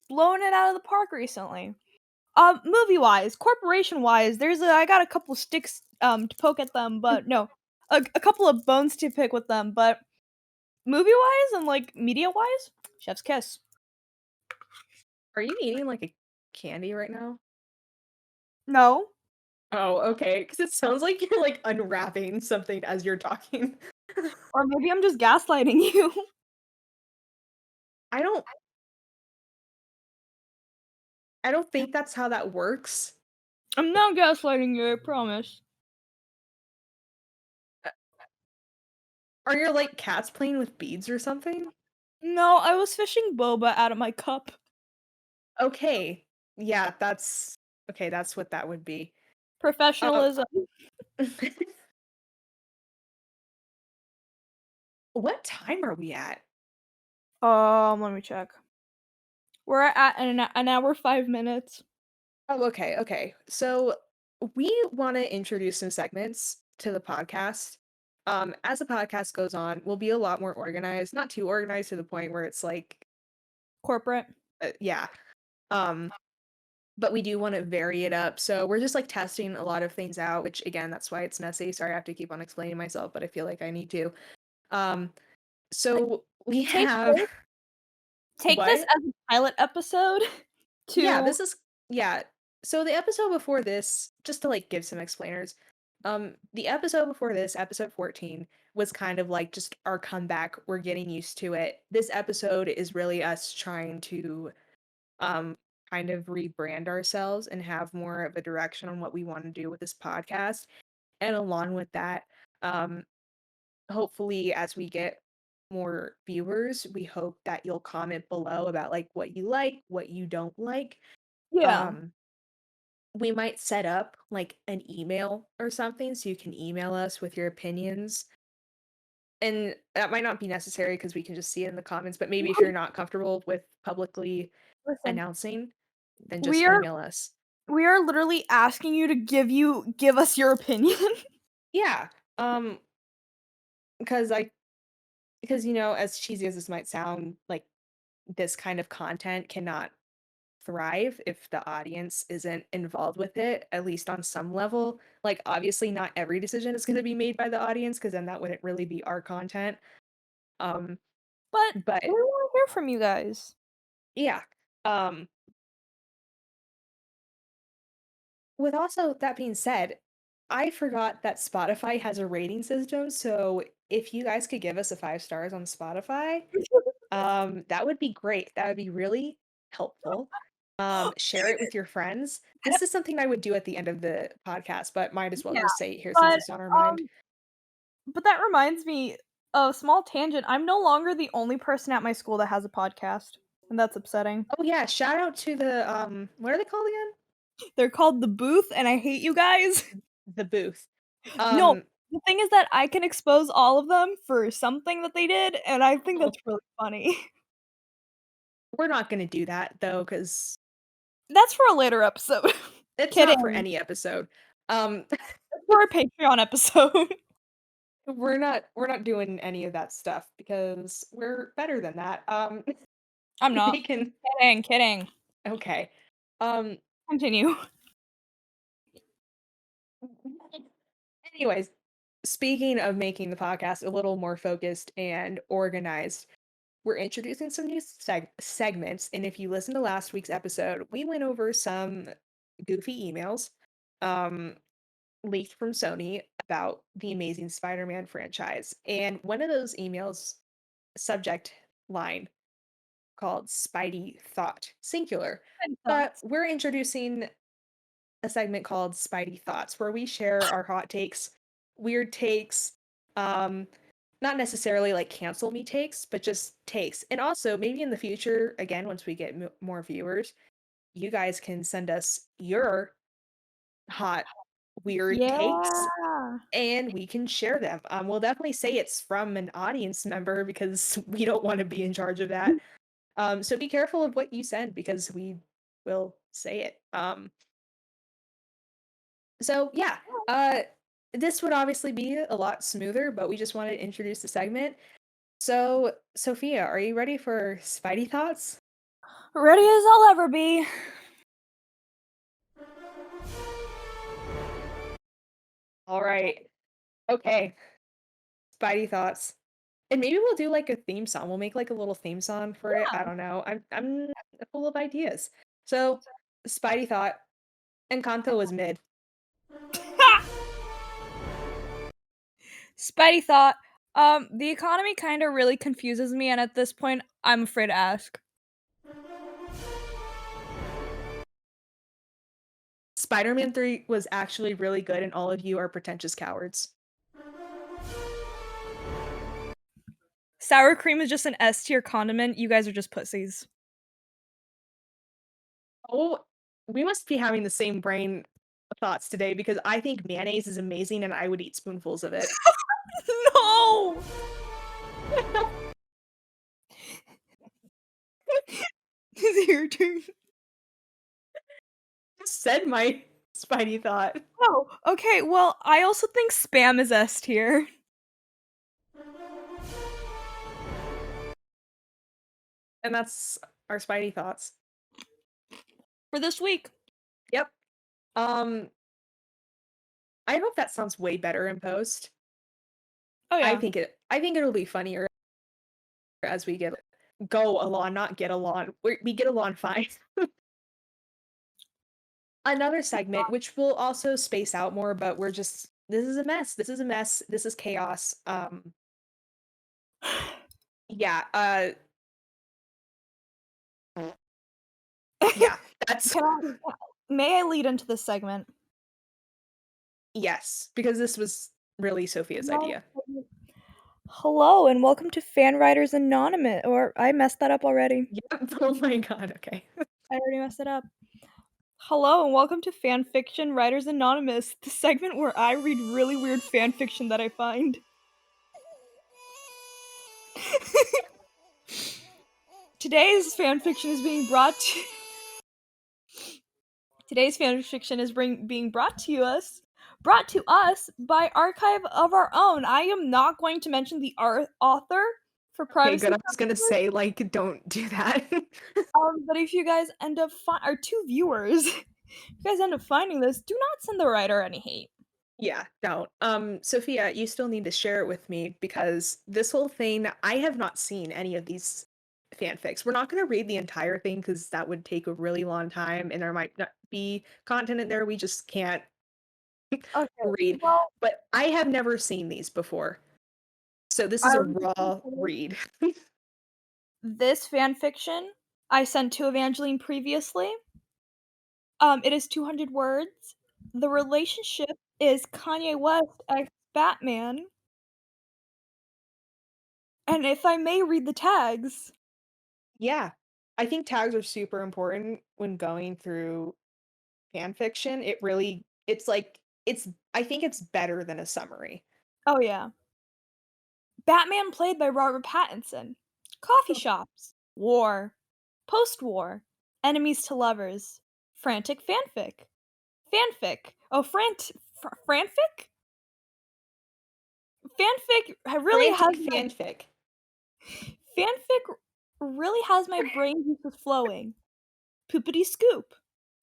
blowing it out of the park recently. Movie-wise, corporation-wise, I got a couple sticks, to poke at them, but no, a couple of bones to pick with them, but movie-wise and, like, media-wise, chef's kiss. Are you eating, like, a candy right now? No, Oh, okay. Because it sounds like you're, like, unwrapping something as you're talking. or maybe I'm just gaslighting you. I don't I don't think that's how that works. I'm not gaslighting you, I promise. Uh, are your, like, cats playing with beads or something? No, I was fishing boba out of my cup. Okay. Yeah, that's okay, that's what that would be. Uh, Professionalism. what time are we at? Let me check. We're at an hour, 5 minutes. Oh, okay, okay. So we want to introduce some segments to the podcast. As the podcast goes on, we'll be a lot more organized, not too organized to the point where it's like, Corporate. yeah. Um, but we do want to vary it up. So we're just like testing a lot of things out, which again, that's why it's messy. Sorry, I have to keep on explaining myself, but I feel like I need to. Um, Like, so we take have this take this what? as a pilot episode Yeah, to this is yeah. So the episode before this, just to like give some explainers, the episode before this, episode 14, was kind of like just our comeback. We're getting used to it. This episode is really us trying to um kind of rebrand ourselves and have more of a direction on what we want to do with this podcast. And along with that, um, hopefully as we get more viewers, we hope that you'll comment below about like what you like, what you don't like. Yeah. Um, we might set up like an email or something so you can email us with your opinions. And that might not be necessary because we can just see it in the comments, but maybe if you're not comfortable with publicly Listen, announcing, then we just are email us. we are literally asking you to give us your opinion. Yeah. Um, because I because you know, as cheesy as this might sound, like this kind of content cannot thrive if the audience isn't involved with it, at least on some level. Like, obviously, not every decision is going to be made by the audience because then that wouldn't really be our content. Um, But we but wanna hear from you guys. yeah. Um, with also that being said, I forgot that Spotify has a rating system. So if you guys could give us a 5 stars on Spotify, that would be great. That would be really helpful. Share it with your friends. This is something I would do at the end of the podcast, but might as well Yeah, just say it here since but, it's on our mind. um but that reminds me, a small tangent, I'm no longer the only person at my school that has a podcast, and that's upsetting. Oh yeah, shout out to the what are they called again? They're called The Booth, and I hate you guys. The booth. No, Um the thing is that I can expose all of them for something that they did, and I think that's really funny. we're not gonna do that though, because That's for a later episode. it's not for Kidding. any episode. Um That's for a Patreon episode. we're not doing any of that stuff because we're better than that. I'm not. They can Kidding. okay. Um Continue. anyways, speaking of making the podcast a little more focused and organized, we're introducing some new segments. And if you listen to last week's episode, we went over some goofy emails um, leaked from Sony about the Amazing Spider Man franchise. And one of those emails, subject line called Spidey Thought, singular. Good But thoughts. we're introducing a segment called Spidey Thoughts, where we share our hot takes, weird takes, um, not necessarily like cancel me takes, but just takes. And also, maybe in the future, again, once we get more viewers, you guys can send us your hot, weird takes Yeah. and we can share them. We'll definitely say it's from an audience member because we don't want to be in charge of that. So be careful of what you send because we will say it. So yeah, uh, this would obviously be a lot smoother, but we just wanted to introduce the segment. So, Sophia, are you ready for Spidey thoughts? Ready as I'll ever be. All right. Okay. Spidey thoughts. And maybe we'll do like a theme song. We'll make like a little theme song for it. I don't know. I'm full of ideas. So, Spidey thought Encanto was mid. Spidey thought, the economy kind of really confuses me, and at this point, I'm afraid to ask. Spider-Man 3 was actually really good and all of you are pretentious cowards. Sour cream is just an S tier condiment. You guys are just pussies. Oh, we must be having the same brain thoughts today because I think mayonnaise is amazing and I would eat spoonfuls of it. No! Is it your turn? Just said my Spidey thought. Oh, okay. Well, I also think spam is S tier. And that's our Spidey thoughts. For this week. Yep. Um, I hope that sounds way better in post. Oh yeah. I think it'll be funnier as we go along, not get along. We get along fine. Another segment, which will also space out more, but we're just this is a mess. This is a mess. This is chaos. Yeah, yeah, that's Can I, may I lead into this segment? yes, because this was really Sophia's No. idea. Hello and welcome to Fan Writers Anonymous. Or I messed that up already. Yep. Oh my god, okay. I already messed it up. Hello and welcome to Fanfiction Writers Anonymous, the segment where I read really weird fanfiction that I find. Today's fanfiction is being brought to Today's fanfiction is being brought to us by Archive of Our Own. I am not going to mention the author for Okay, privacy good. I was gonna purposes. say, like, don't do that. But if you guys end up or two viewers, if you guys end up finding this, do not send the writer any hate. Yeah, don't. Sophia, you still need to share it with me because this whole thing, I have not seen any of these fanfics. We're not going to read the entire thing because that would take a really long time and there might not be content in there we just can't Okay, read. well, But I have never seen these before. So this is I a was just gonna raw say, read. this fanfiction I sent to Evangeline previously. It is 200 words. The relationship is Kanye West x Batman. And if I may read the tags, Yeah. I think tags are super important when going through fan fiction. It's like it's I think it's better than a summary. oh yeah. Batman played by Robert Pattinson. Coffee shops. War. Post war. Enemies to lovers. Frantic fanfic. Fanfic. Oh, franfic? Fanfic really has Frantic my fanfic. fanfic really has my brain juices flowing. Poopity scoop.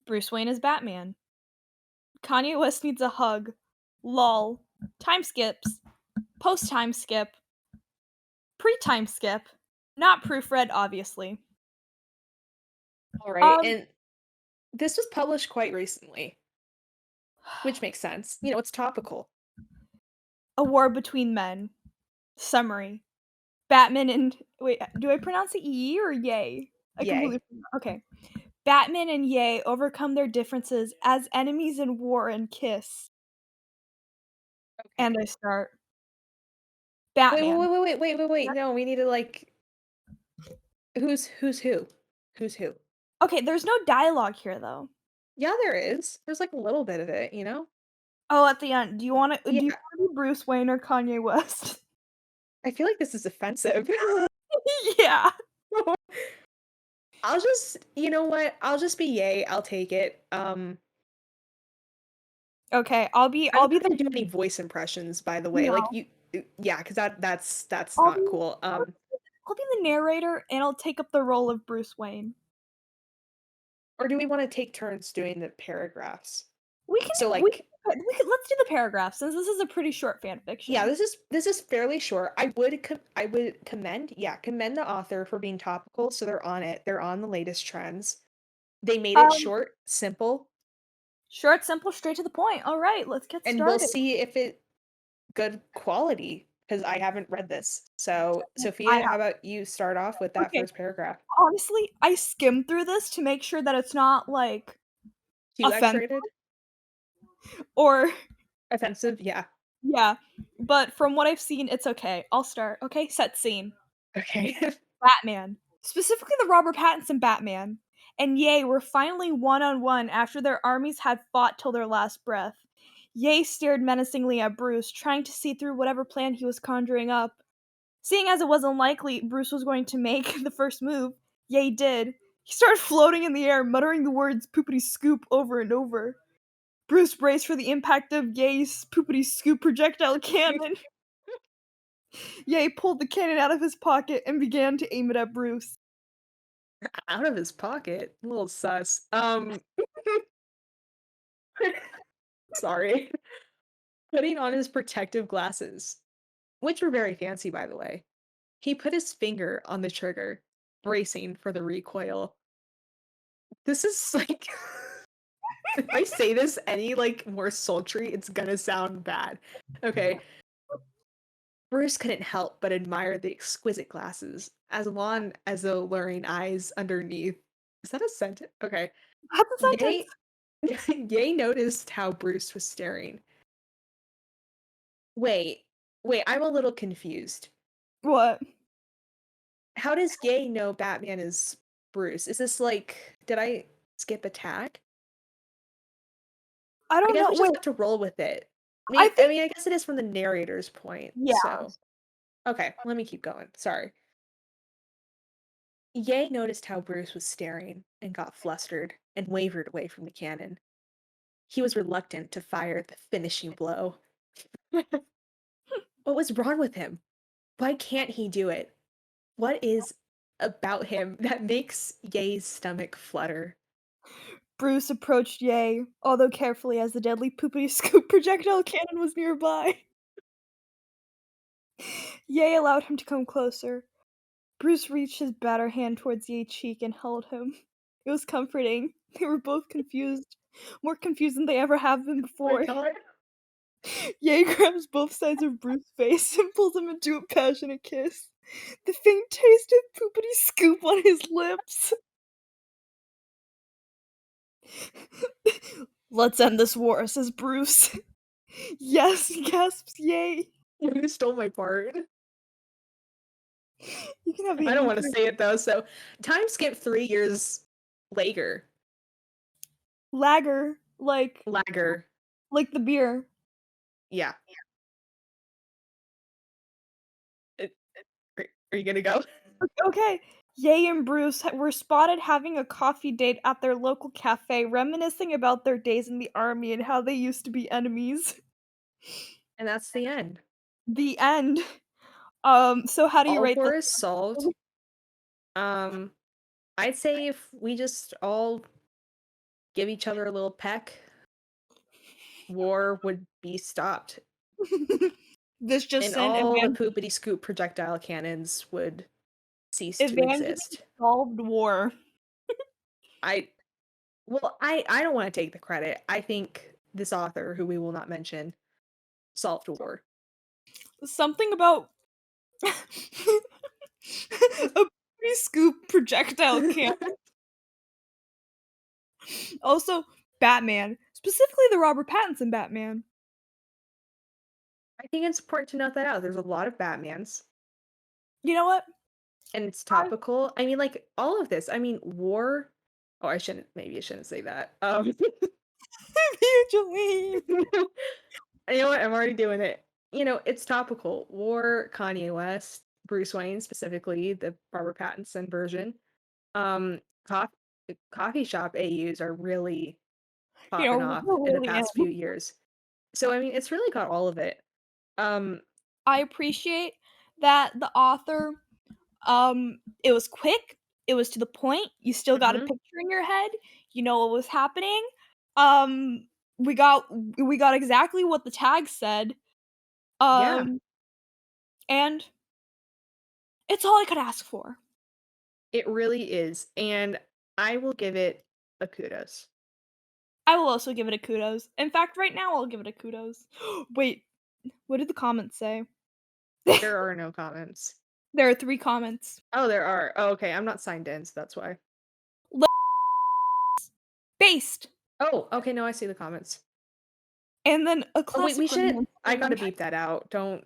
Bruce Wayne is Batman. Kanye West needs a hug. Lol. Time skips. Post time skip. Pre time skip. Not proofread, obviously. All right. Um, And this was published quite recently, which makes sense. You know, it's topical. a war between men. Summary. Batman and wait, do I pronounce it ye or yay? I completely Yay. forgot. Okay. Batman and Ye overcome their differences as enemies in war and kiss. And Okay. I start. Wait, wait, Batman. wait, wait, wait, wait, wait. No, we need to like who's who? Who's who? Okay, there's no dialogue here though. Yeah, there is. There's like a little bit of it, you know? Oh, at the end, do you Yeah. wanna be Bruce Wayne or Kanye West? I feel like this is offensive. Yeah. I'll just, you know what? I'll just be yay. I'll take it. Okay, I'm I'll be not the gonna do any voice impressions, by the way. Like no, you, yeah, because that's I'll be not cool. I'll I'll be the narrator, and I'll take up the role of Bruce Wayne. Or do we want to take turns doing the paragraphs? We can So do we like, can we could let's do the paragraph since this is a pretty short fan yeah, fiction. this is fairly short. I would commend, yeah, commend the author for being topical. So they're on it. They're on the latest trends. They made it Um, short, simple, Short, simple, straight to the point. Alright, let's get and we'll started. see if it good quality because I haven't read this. So, I Sophia, how have about you start off with that okay, first paragraph? honestly, I skimmed through this to make sure that it's not, like, Q X offensive rated? or Offensive? Yeah. yeah, but from what I've seen, it's okay. I'll start, okay? Set scene. Okay. Batman, specifically the Robert Pattinson Batman, and Ye were finally one-on-one after their armies had fought till their last breath. Ye stared menacingly at Bruce, trying to see through whatever plan he was conjuring up. Seeing as it was unlikely Bruce was going to make the first move, Ye did. He started floating in the air, muttering the words poopity scoop over and over. Bruce braced for the impact of Ye's poopity scoop projectile cannon. Ye pulled the cannon out of his pocket and began to aim it at Bruce. Out of his pocket. A little sus. Sorry. Putting on his protective glasses, which were very fancy, by the way. He put his finger on the trigger, bracing for the recoil. This is like if I say this any like more sultry, it's gonna sound bad. Okay. Bruce couldn't help but admire the exquisite glasses, as long as the alluring eyes underneath. Is that a sentence? Okay. That's a sentence. Ye Ye noticed how Bruce was staring. Wait, wait, I'm a little confused. What? How does Ye know Batman is Bruce? Is this like, did I skip a tag? I I don't guess know. we just Wait, have to roll with it. I I think mean, I guess it is from the narrator's point. yeah. So, okay, let me keep going. Sorry. Ye noticed how Bruce was staring and got flustered and wavered away from the cannon. He was reluctant to fire the finishing blow. What was wrong with him? Why can't he do it? What is about him that makes Ye's stomach flutter? Bruce approached Ye, although carefully as the deadly poopity scoop projectile cannon was nearby. Ye allowed him to come closer. Bruce reached his battered hand towards Ye's cheek and held him. It was comforting. They were both confused, more confused than they ever have been Oh my before. god. Ye grabs both sides of Bruce's face and pulls him into a passionate kiss. The faint taste of poopity scoop on his lips. Let's end this war, says Bruce. Yes, gasps Ye. You stole my part. You can have I don't want to anything. say it though. So, time skip 3 years later. Lager, Lager. like the beer. Yeah. It, are you gonna go? Okay. Ye and Bruce were spotted having a coffee date at their local cafe, reminiscing about their days in the army and how they used to be enemies. And that's the end. The end. So how do you All rate this? war is solved. Um, I'd say if we just all give each other a little peck, war would be stopped, This just and sent all the poopity scoop projectile cannons would cease to Evangeline exist. solved war. I well, I don't want to take the credit. I think this author, who we will not mention, solved a war. Something about a poopity scoop projectile cannon. Also, Batman, specifically the Robert Pattinson Batman. I think it's important to note that out. There's a lot of Batmans, You know what? and it's I topical. I mean, like, all of this. I mean, war. Oh, maybe I shouldn't say that. Evangeline. You know what? I'm already doing it. It's topical. War, Kanye West, Bruce Wayne specifically, the Robert Pattinson version. Coff coffee shop AUs are really You popping know, off we're in the really in. past few years. So, I mean, it's really got all of it. Um, I appreciate that the author, it was quick, it was to the point, you still got a mhm, picture in your head, you know what was happening. Um, we got exactly what the tag said. yeah, Um, and it's all I could ask for. it really is, and I will give it a kudos. I will also give it a kudos. In fact, right now I'll give it a kudos. Wait, what did the comments say? There are no comments. There are 3 comments. Oh, there are. Oh, okay, I'm not signed in, so that's why. L based, Oh, okay, no, I see the comments. and then a Oh, wait, classic we shouldn't I romantic. gotta beep that out. Don't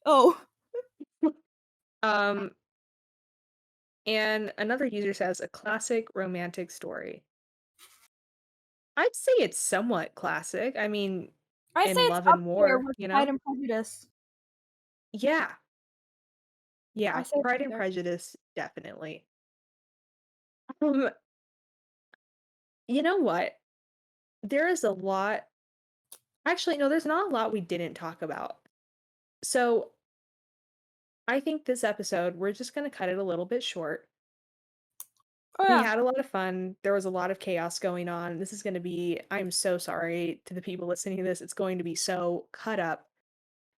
Oh, um, and another user says, "A classic romantic story." I'd say it's somewhat classic. I mean, I say in it's Love up and there War, with you Pride know? and Prejudice. Yeah, I yeah, say it's up Pride and there. Prejudice, definitely. Um, you know what? There is a lot actually, no, there's not a lot we didn't talk about. So, I think this episode, we're just gonna cut it a little bit short. Oh, We yeah. had a lot of fun. There was a lot of chaos going on. This is gonna be I'm so sorry to the people listening to this. It's going to be so cut up.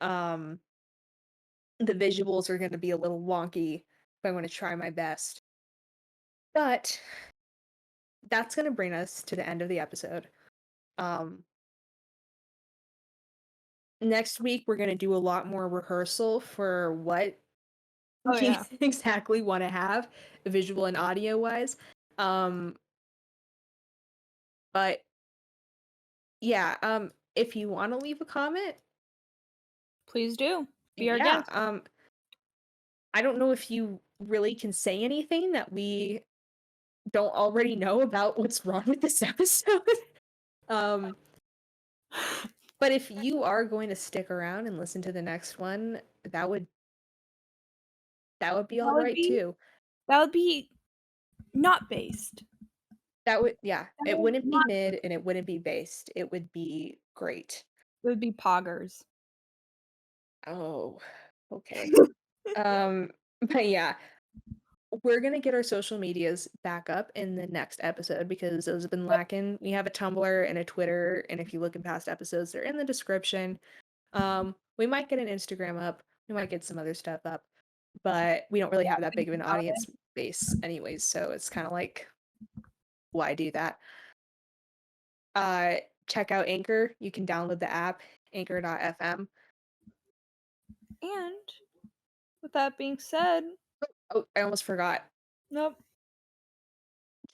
Um, the visuals are gonna be a little wonky, but I'm gonna try my best. But that's gonna bring us to the end of the episode. Um, Next week we're gonna do a lot more rehearsal for what Oh, we yeah. exactly want to have, visual and audio wise. Um, but yeah, if you want to leave a comment, Please do. Be our yeah, guest. I don't know if you really can say anything that we don't already know about what's wrong with this episode. um, but if you are going to stick around and listen to the next one, that would be That all would right be too. that would be not based. That would yeah, That it would wouldn't be not mid and it wouldn't be based. It would be great. it would be poggers. Oh, okay. Um, but yeah, we're gonna get our social medias back up in the next episode because those have been lacking. We have a Tumblr and a Twitter, and if you look in past episodes, they're in the description. We might get an Instagram up, we might get some other stuff up, but we don't really have that big of Thinking an about audience it. base anyways, so it's kind of like, why do that? Check out Anchor. You can download the app, anchor.fm. And with that being said, Oh, I almost forgot. nope.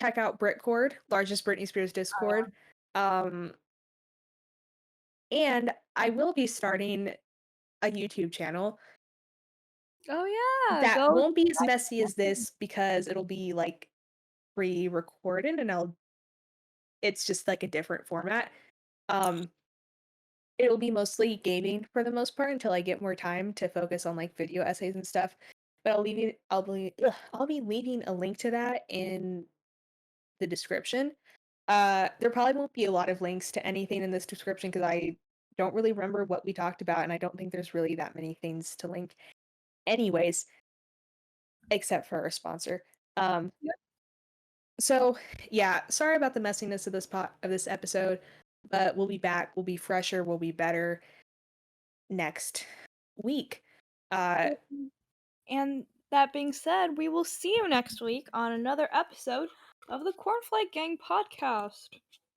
Check out Britcord, largest Britney Spears Discord. Um, and I will be starting a YouTube channel Oh yeah, that go won't be as check messy it as this because it'll be like pre-recorded and it's just like a different format. Um, it'll be mostly gaming for the most part until I get more time to focus on like video essays and stuff. But I'll be leaving a link to that in the description. There probably won't be a lot of links to anything in this description because I don't really remember what we talked about, and I don't think there's really that many things to link, anyways, except for our sponsor. Um, Yep. so yeah, sorry about the messiness of this episode, but we'll be back. We'll be fresher. We'll be better next week. Uh, And that being said, we will see you next week on another episode of the Cornflake Gang podcast.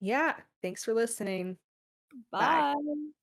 yeah, thanks for listening. Bye. Bye.